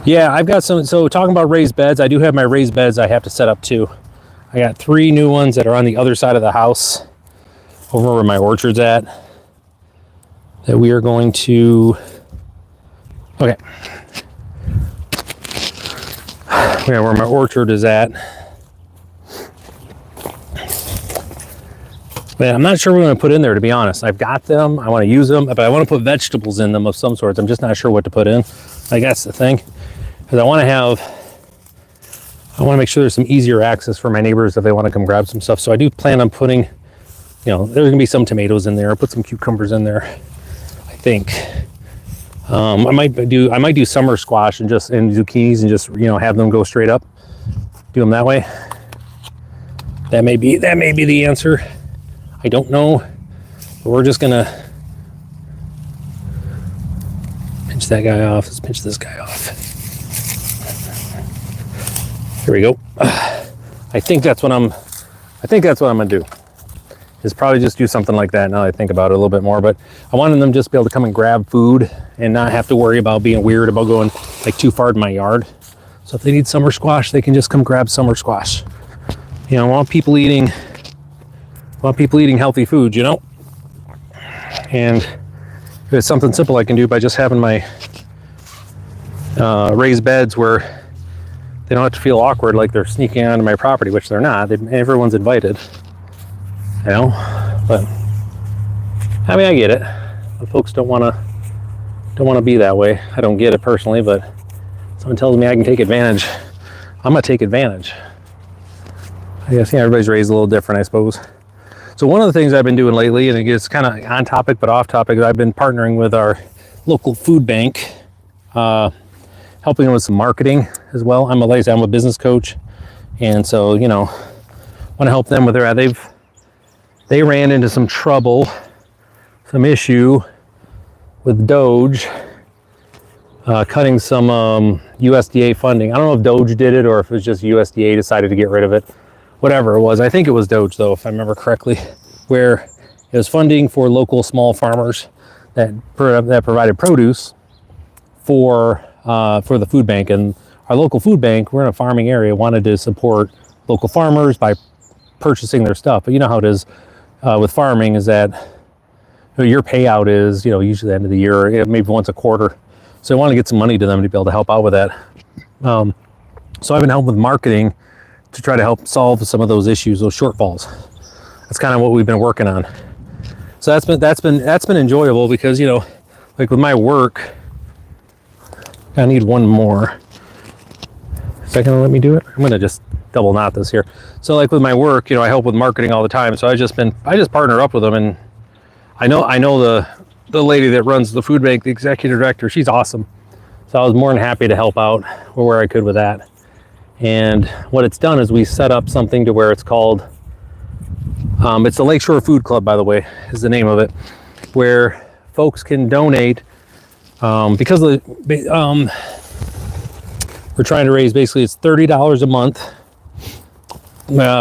S1: Yeah, I've got some, so talking about raised beds, I do have my raised beds I have to set up too. I got 3 new ones that are on the other side of the house, over where my orchard's at, that we are going to, okay. Yeah, where my orchard is at. But I'm not sure what I'm going to put in there, to be honest. I've got them, I want to use them, but I want to put vegetables in them of some sorts. I'm just not sure what to put in. Like, that's the thing. Because I want to make sure there's some easier access for my neighbors if they want to come grab some stuff. So I do plan on putting, you know, there's gonna be some tomatoes in there. I'll put some cucumbers in there, I think. I might do summer squash and zucchinis and just, you know, have them go straight up. Do them that way. That may be the answer. I don't know, but we're just gonna pinch that guy off. Let's pinch this guy off. Here we go. I think that's what I'm gonna do. Is probably just do something like that now that I think about it a little bit more. But I wanted them just to be able to come and grab food and not have to worry about being weird about going like too far in my yard. So if they need summer squash, they can just come grab summer squash. You know, I want people eating healthy food, you know? And it's something simple I can do by just having my raised beds where they don't have to feel awkward like they're sneaking onto my property, which they're not. Everyone's invited. You know, but I mean, I get it. The folks don't want to be that way. I don't get it personally, but someone tells me I can take advantage. I'm gonna take advantage. I guess, yeah, everybody's raised a little different, I suppose. So one of the things I've been doing lately, and it gets kind of on topic but off topic, I've been partnering with our local food bank. And helping them with some marketing as well. I'm a business coach, and so, you know, want to help them with their, they ran into some trouble, some issue with Doge cutting some USDA funding. I don't know if Doge did it or if it was just USDA decided to get rid of it. Whatever it was, I think it was Doge though, if I remember correctly, where it was funding for local small farmers that provided produce for the food bank. And our local food bank, we're in a farming area, wanted to support local farmers by purchasing their stuff. But you know how it is with farming, is that, you know, your payout is, you know, usually the end of the year, maybe once a quarter. So I want to get some money to them to be able to help out with that. So I've been helping with marketing to try to help solve some of those issues, those shortfalls. That's kind of what we've been working on. So that's been enjoyable because, you know, like with my work, I need one more. Is that gonna let me do it? I'm gonna just double knot this here. So like with my work, you know, I help with marketing all the time. So I just partner up with them, and I know the lady that runs the food bank, the executive director, she's awesome. So I was more than happy to help out where I could with that. And what it's done is we set up something to where it's called, it's the Lakeshore Food Club, by the way, is the name of it, where folks can donate because we're trying to raise, basically it's $30 a month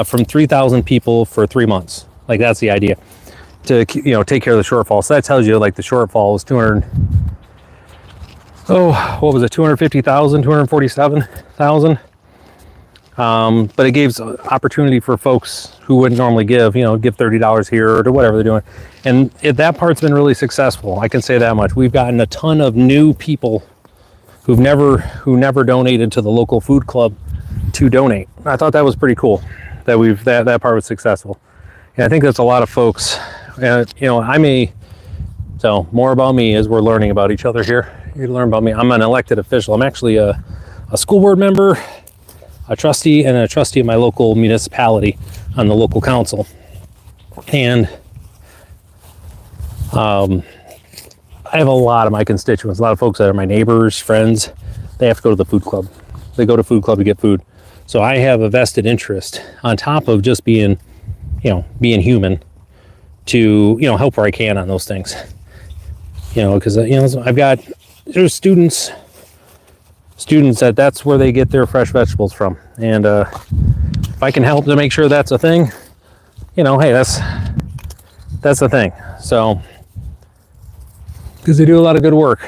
S1: from 3,000 people for 3 months. Like that's the idea, to, you know, take care of the shortfall. So that tells you like the shortfall was 250,000, 247,000. But it gives opportunity for folks who wouldn't normally give, you know, give $30 here or to whatever they're doing. And that part's been really successful. I can say that much. We've gotten a ton of new people who never donated to the local food club to donate. I thought that was pretty cool that that part was successful. And I think that's a lot of folks. You know, so more about me as we're learning about each other here. You learn about me. I'm an elected official. I'm actually a school board member, a trustee, and a trustee of my local municipality on the local council. And I have a lot of my constituents, a lot of folks that are my neighbors, friends, they have to go to the food club. They go to food club to get food. So I have a vested interest on top of just being human to, you know, help where I can on those things. You know, because, you know, there's students that's where they get their fresh vegetables from. And if I can help to make sure that's a thing, you know, hey, that's the thing. So, because they do a lot of good work.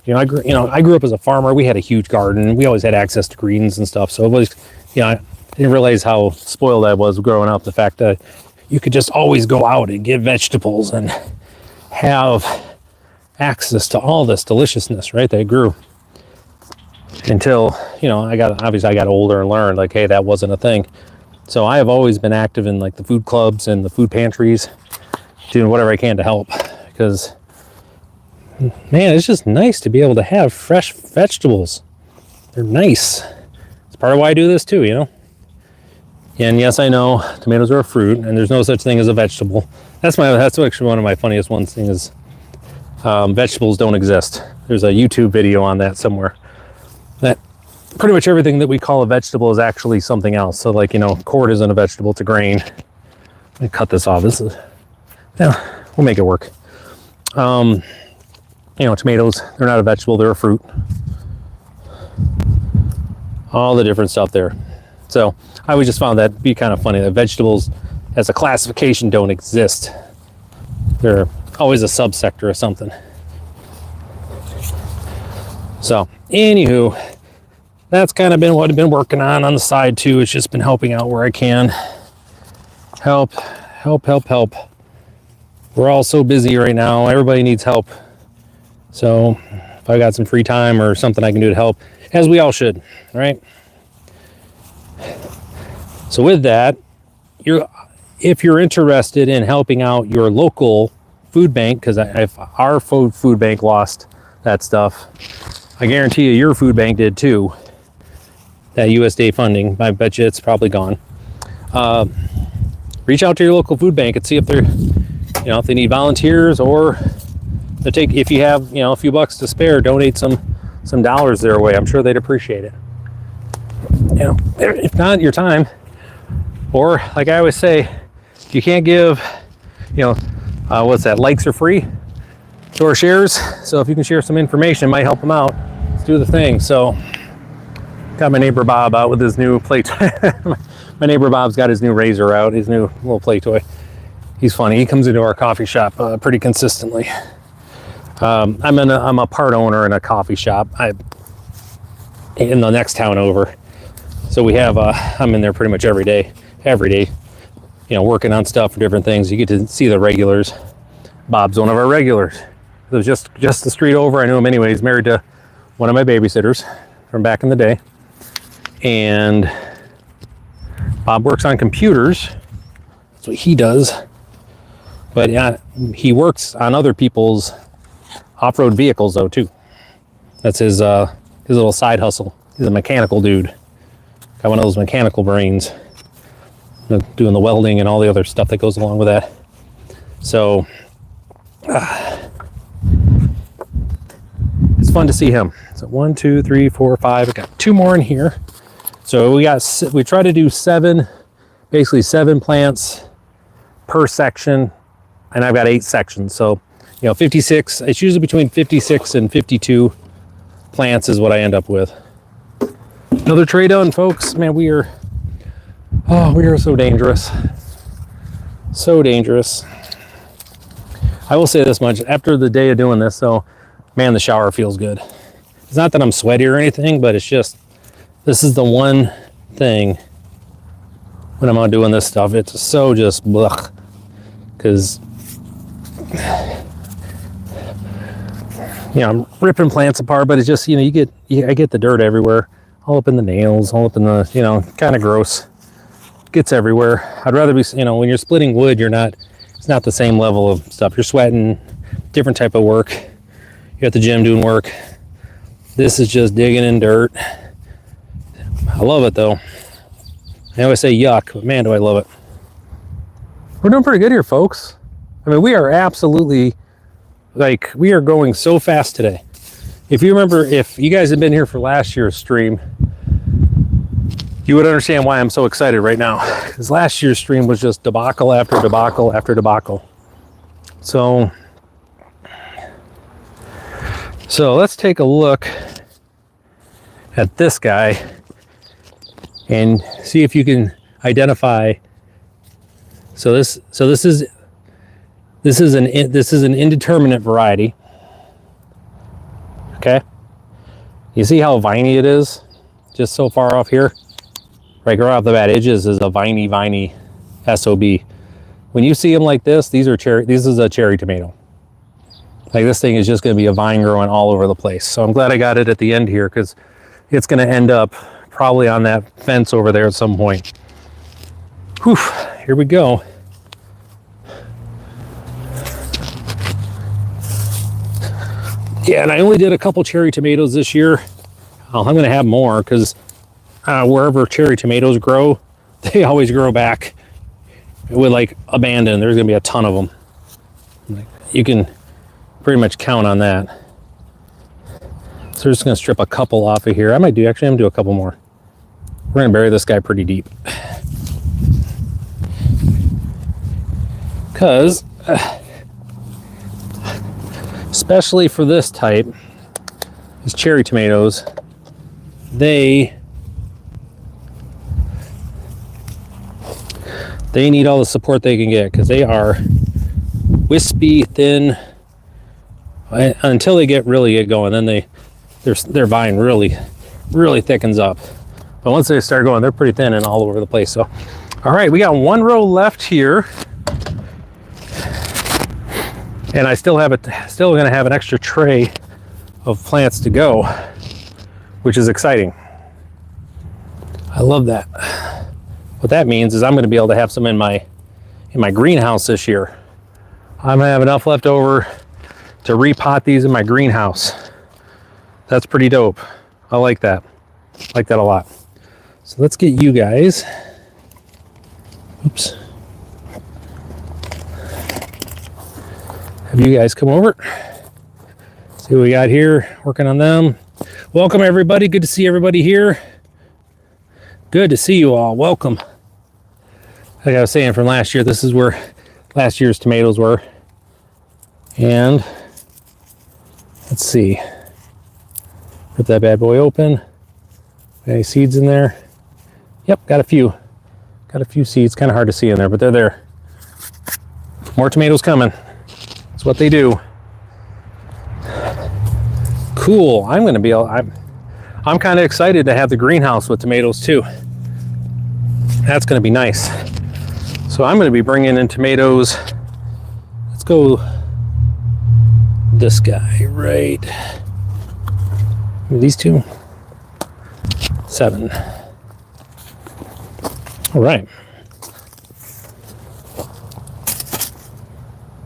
S1: You know, I grew up as a farmer. We had a huge garden. We always had access to greens and stuff. So it was, you know, I didn't realize how spoiled I was growing up. The fact that you could just always go out and get vegetables and have access to all this deliciousness, right, that grew. Until, you know, I got older and learned, like, hey, that wasn't a thing. So I have always been active in like the food clubs and the food pantries, doing whatever I can to help, because, man, it's just nice to be able to have fresh vegetables. They're nice. It's part of why I do this too, you know. And yes, I know tomatoes are a fruit, and there's no such thing as a vegetable. That's actually one of my funniest ones. Thing is, vegetables don't exist. There's a YouTube video on that somewhere. That pretty much everything that we call a vegetable is actually something else. So, like, you know, corn isn't a vegetable; it's a grain. Let me cut this off. Yeah, we'll make it work. You know, tomatoes, they're not a vegetable; they're a fruit. All the different stuff there. So I always just found that to be kind of funny that vegetables as a classification don't exist. They're always a subsector of something. So, anywho, that's kind of been what I've been working on the side too. It's just been helping out where I can. Help. We're all so busy right now. Everybody needs help. So, if I got some free time or something I can do to help, as we all should, right? So with that, if you're interested in helping out your local food bank, because if our food bank lost that stuff, I guarantee you your food bank did too. That USDA funding, I bet you it's probably gone. Reach out to your local food bank and see if they're, you know, if they need volunteers, or if you have, you know, a few bucks to spare, donate some some dollars their way. I'm sure they'd appreciate it. You know, if not, your time. Or like I always say, you can't give, you know, what's that? Likes are free, or shares. So if you can share some information, it might help them out. Let's do the thing. So got my neighbor Bob out with his new play toy. My neighbor Bob's got his new razor out, his new little play toy. He's funny. He comes into our coffee shop pretty consistently. I'm a part owner in a coffee shop in the next town over. So we have I'm in there pretty much every day, you know, working on stuff for different things. You get to see the regulars. Bob's one of our regulars. It was just the street over. I knew him anyway. He's married to one of my babysitters from back in the day. And Bob works on computers. That's what he does. But yeah, he works on other people's off-road vehicles though too. That's his little side hustle. He's a mechanical dude. Got one of those mechanical brains, doing the welding and all the other stuff that goes along with that. So it's fun to see him. So 1, 2, 3, 4, 5. I got 2 more in here. So we try to do 7, basically 7 plants per section, and I've got 8 sections. So, you know, 56. It's usually between 56 and 52 plants is what I end up with. Another tray done, folks. Man, we are so dangerous. So dangerous. I will say this much, after the day of doing this, so man, the shower feels good. It's not that I'm sweaty or anything, but it's just, this is the one thing when I'm out doing this stuff, it's so just blech. Because, you know, I'm ripping plants apart, but it's just, you know, I get the dirt everywhere, all up in the nails, all up in the, you know, kind of gross. Gets everywhere. I'd rather be, you know, when you're splitting wood, it's not the same level of stuff. You're sweating, different type of work. You're at the gym doing work. This is just digging in dirt. I love it though. I always say yuck, but man, do I love it. We're doing pretty good here, folks. I mean, we are absolutely, like, we are going so fast today. If you remember, if you guys had been here for last year's stream, you would understand why I'm so excited right now. Because last year's stream was just debacle after debacle after debacle. So let's take a look at this guy and see if you can identify. So this is an indeterminate variety. Okay, you see how viney it is, just so far off here. Right off the bat, it just is a viney SOB. When you see them like this, these are cherry. This is a cherry tomato. Like, this thing is just going to be a vine growing all over the place. So I'm glad I got it at the end here, because it's going to end up probably on that fence over there at some point. Whew, here we go. Yeah, and I only did a couple cherry tomatoes this year. I'm going to have more, because wherever cherry tomatoes grow, they always grow back with like abandon. There's going to be a ton of them. You can pretty much count on that. So we're just going to strip a couple off of here. I'm going to do a couple more. We're going to bury this guy pretty deep. Because, especially for this type, these cherry tomatoes, they need all the support they can get, because they are wispy, thin, until they really get going. Then their vine really thickens up. But once they start going, they're pretty thin and all over the place. So, all right, we got 1 row left here, and I still going to have an extra tray of plants to go, which is exciting. I love that. What that means is I'm going to be able to have some in my greenhouse this year. I'm going to have enough left over to repot these in my greenhouse. That's pretty dope. I like that. I like that a lot. So let's get you guys. Oops. Have you guys come over. See what we got here, working on them. Welcome everybody. Good to see everybody here. Good to see you all. Welcome. Like I was saying, from last year, this is where last year's tomatoes were. And let's see. Rip that bad boy open. Got any seeds in there? Yep, got a few. Got a few seeds. Kind of hard to see in there, but they're there. More tomatoes coming. That's what they do. Cool. I'm going to be able, I'm kind of excited to have the greenhouse with tomatoes too. That's going to be nice. So I'm going to be bringing in tomatoes. Let's go this guy, right? These two. 7. All right.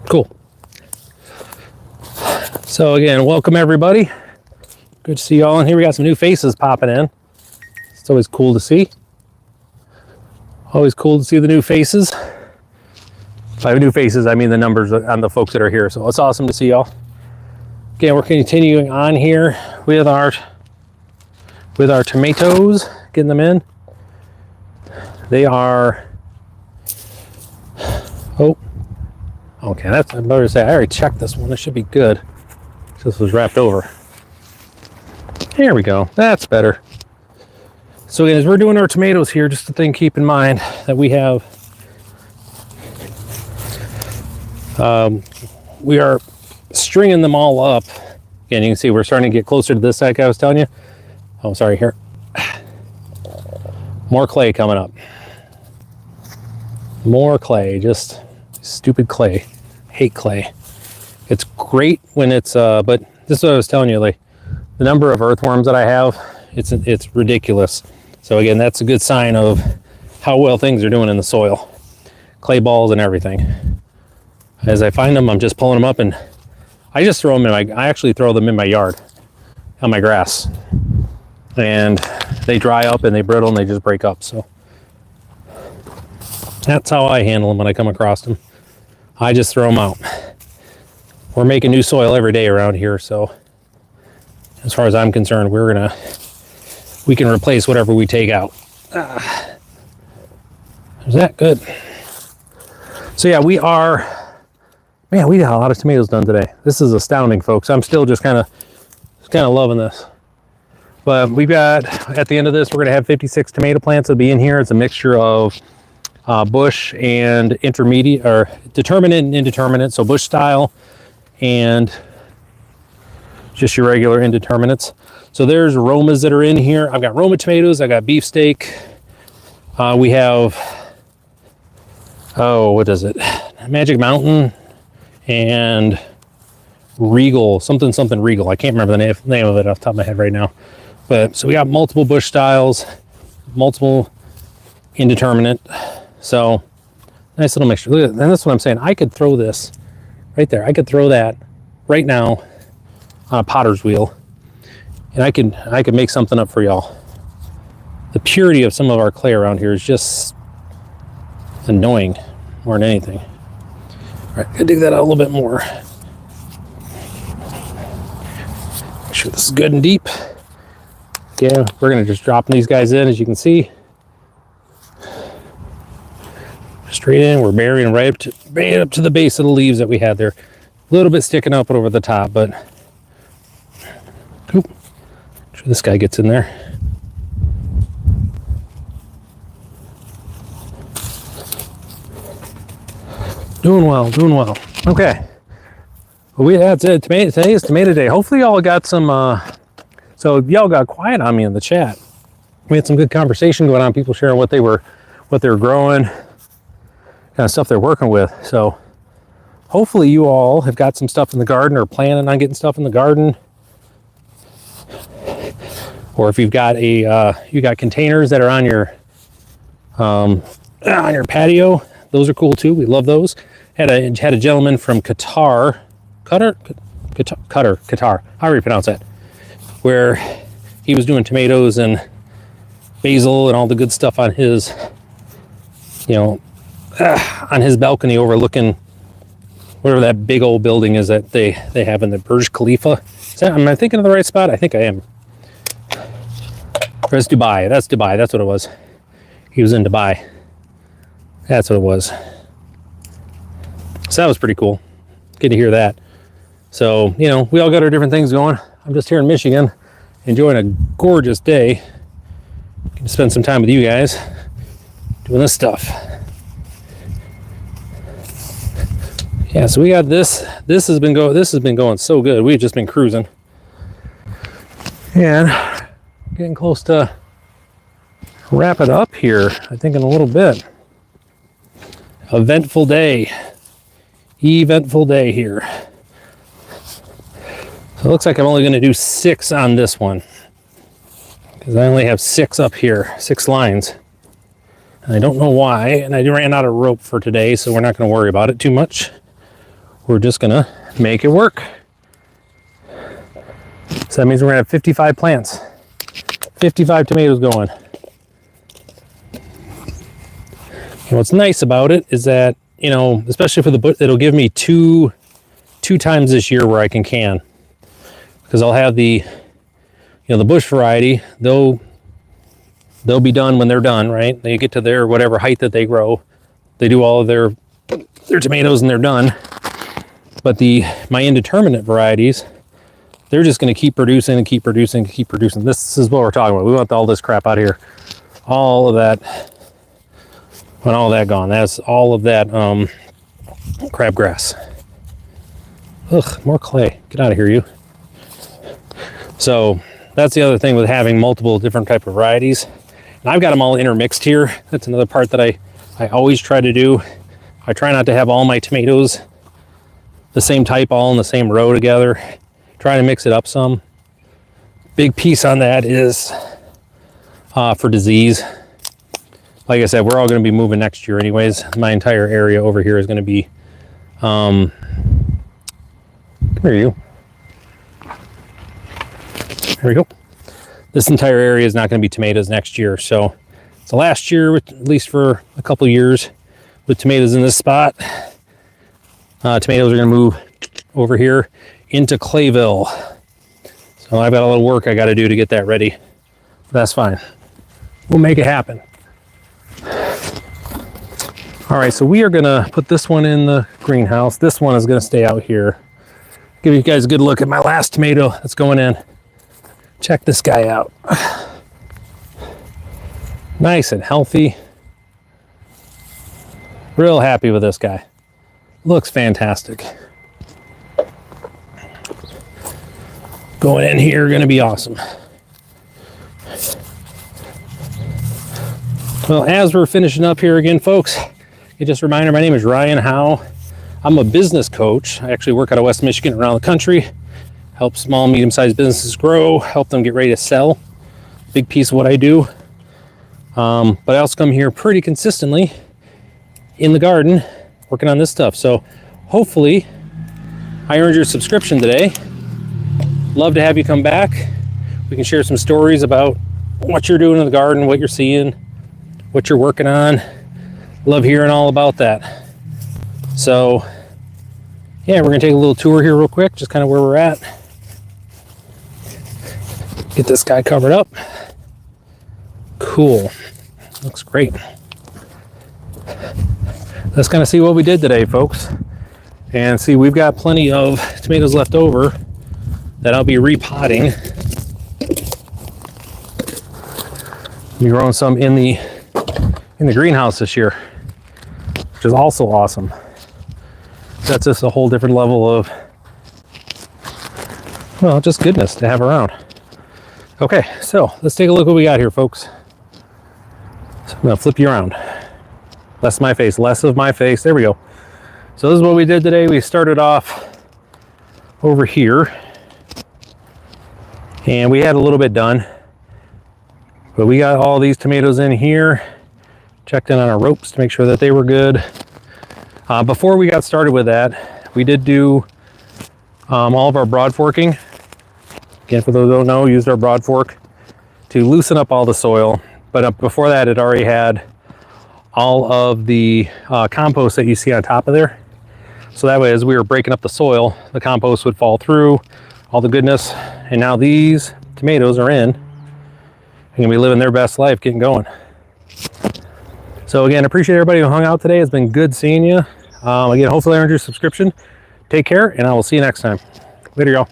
S1: Cool. So again, welcome everybody. Good to see you all in here. We got some new faces popping in. It's always cool to see. Always cool to see the new faces. By new faces, I mean the numbers on the folks that are here. So it's awesome to see y'all. Again, we're continuing on here with our tomatoes, getting them in. They are, oh, okay, that's, I'm about to say, I already checked this one. It should be good. This was wrapped over. There we go. That's better. So again, as we're doing our tomatoes here, just a thing keep in mind that we have, we are stringing them all up. Again, you can see we're starting to get closer to this side, like I was telling you. Oh, sorry, here. More clay coming up. More clay, just stupid clay. Hate clay. It's great when it's, but this is what I was telling you, like the number of earthworms that I have, it's ridiculous. So again, that's a good sign of how well things are doing in the soil. Clay balls and everything. As I find them, I'm just pulling them up and I just throw them in I actually throw them in my yard, on my grass. And they dry up and they brittle and they just break up. So that's how I handle them when I come across them. I just throw them out. We're making new soil every day around here, so as far as I'm concerned, we can replace whatever we take out. Is that good? So yeah, we got a lot of tomatoes done today. This is astounding, folks. I'm still just kind of loving this. But we've got, at the end of this, we're going to have 56 tomato plants that'll be in here. It's a mixture of bush and intermediate, or determinate and indeterminate, so bush style and just your regular indeterminates. So there's aromas that are in here. I've got Roma tomatoes, I got beefsteak. We have, oh, what is it? Magic Mountain and Regal, something Regal. I can't remember the name of it off the top of my head right now. But so we got multiple bush styles, multiple indeterminate. So nice little mixture. Look at that. And that's what I'm saying. I could throw this right there. I could throw that right now on a potter's wheel, and I could make something up for y'all. The purity of some of our clay around here is just annoying more than anything. All right, gotta dig that out a little bit more. Make sure this is good and deep. Again, we're gonna just drop these guys in, as you can see. Straight in, we're burying right up to the base of the leaves that we had there. A little bit sticking up over the top, but oop, make sure this guy gets in there. Doing well, doing well. Okay. Well, that's it. Today is tomato day. Hopefully y'all got some, so y'all got quiet on me in the chat. We had some good conversation going on, people sharing what they were growing, kind of stuff they're working with. So hopefully you all have got some stuff in the garden or planning on getting stuff in the garden. Or if you've got you got containers that are on your patio, those are cool too. We love those. Had a gentleman from Qatar, how do you pronounce that? Where he was doing tomatoes and basil and all the good stuff on his, on his balcony overlooking whatever that big old building is that they have in the Burj Khalifa. Am I thinking of the right spot? I think I am. Or it's Dubai. That's Dubai. That's what it was. He was in Dubai. That's what it was. So that was pretty cool. Good to hear that. So, you know, we all got our different things going. I'm just here in Michigan, enjoying a gorgeous day. Can spend some time with you guys doing this stuff. Yeah, so we got this. This has been going so good. We've just been cruising. And getting close to wrap it up here, I think in a little bit. Eventful day here. So it looks like I'm only going to do 6 on this one, because I only have 6 up here, 6 lines. And I don't know why, and I ran out of rope for today, so we're not going to worry about it too much. We're just going to make it work. So that means we're going to have 55 plants, 55 tomatoes going. And what's nice about it is that, you know, especially for the bush, it'll give me two times this year where I can. Because I'll have the, you know, the bush variety, they'll be done when they're done, right? They get to their whatever height that they grow. They do all of their tomatoes and they're done. But my indeterminate varieties, they're just going to keep producing and keep producing and keep producing. This is what we're talking about. We want all this crap out of here. All of that. When all that gone, that's all of that crabgrass. Ugh, more clay. Get out of here, you. So that's the other thing with having multiple different type of varieties. And I've got them all intermixed here. That's another part that I always try to do. I try not to have all my tomatoes the same type all in the same row together. Try to mix it up some. Big piece on that is for disease. Like I said, we're all going to be moving next year anyways. My entire area over here is going to be, come here, you. There we go. This entire area is not going to be tomatoes next year. So it's the last year, at least for a couple of years, with tomatoes in this spot. Tomatoes are going to move over here into Clayville. So I've got a little work I got to do to get that ready. But that's fine. We'll make it happen. All right, so we are gonna put this one in the greenhouse. This one is gonna stay out here. Give you guys a good look at my last tomato that's going in. Check this guy out. Nice and healthy. Real happy with this guy. Looks fantastic. Going in here, gonna be awesome. Well, as we're finishing up here again, folks, just a reminder, my name is Ryan Howe. I'm a business coach. I actually work out of West Michigan, around the country, help small, medium-sized businesses grow, help them get ready to sell. Big piece of what I do. But I also come here pretty consistently in the garden, working on this stuff. So hopefully I earned your subscription today. Love to have you come back. We can share some stories about what you're doing in the garden, what you're seeing, what you're working on. Love hearing all about that. So yeah, we're gonna take a little tour here real quick, just kind of where we're at. Get this guy covered up. Cool, looks great. Let's kind of see what we did today, folks. And see, we've got plenty of tomatoes left over that I'll be repotting. Be growing some in the greenhouse this year, which is also awesome. That's just a whole different level of, well, just goodness to have around. Okay, so let's take a look at what we got here, folks. So I'm gonna flip you around. Less of my face, there we go. So this is what we did today. We started off over here and we had a little bit done, but we got all these tomatoes in here, checked in on our ropes to make sure that they were good. Before we got started with that, we did do all of our broad forking. Again, for those who don't know, used our broad fork to loosen up all the soil. But before that, it already had all of the compost that you see on top of there. So that way, as we were breaking up the soil, the compost would fall through, all the goodness. And now these tomatoes are in, going to be living their best life, getting going. So again, appreciate everybody who hung out today. It's been good seeing you. Again, hopefully I earned your subscription. Take care, and I will see you next time. Later, y'all.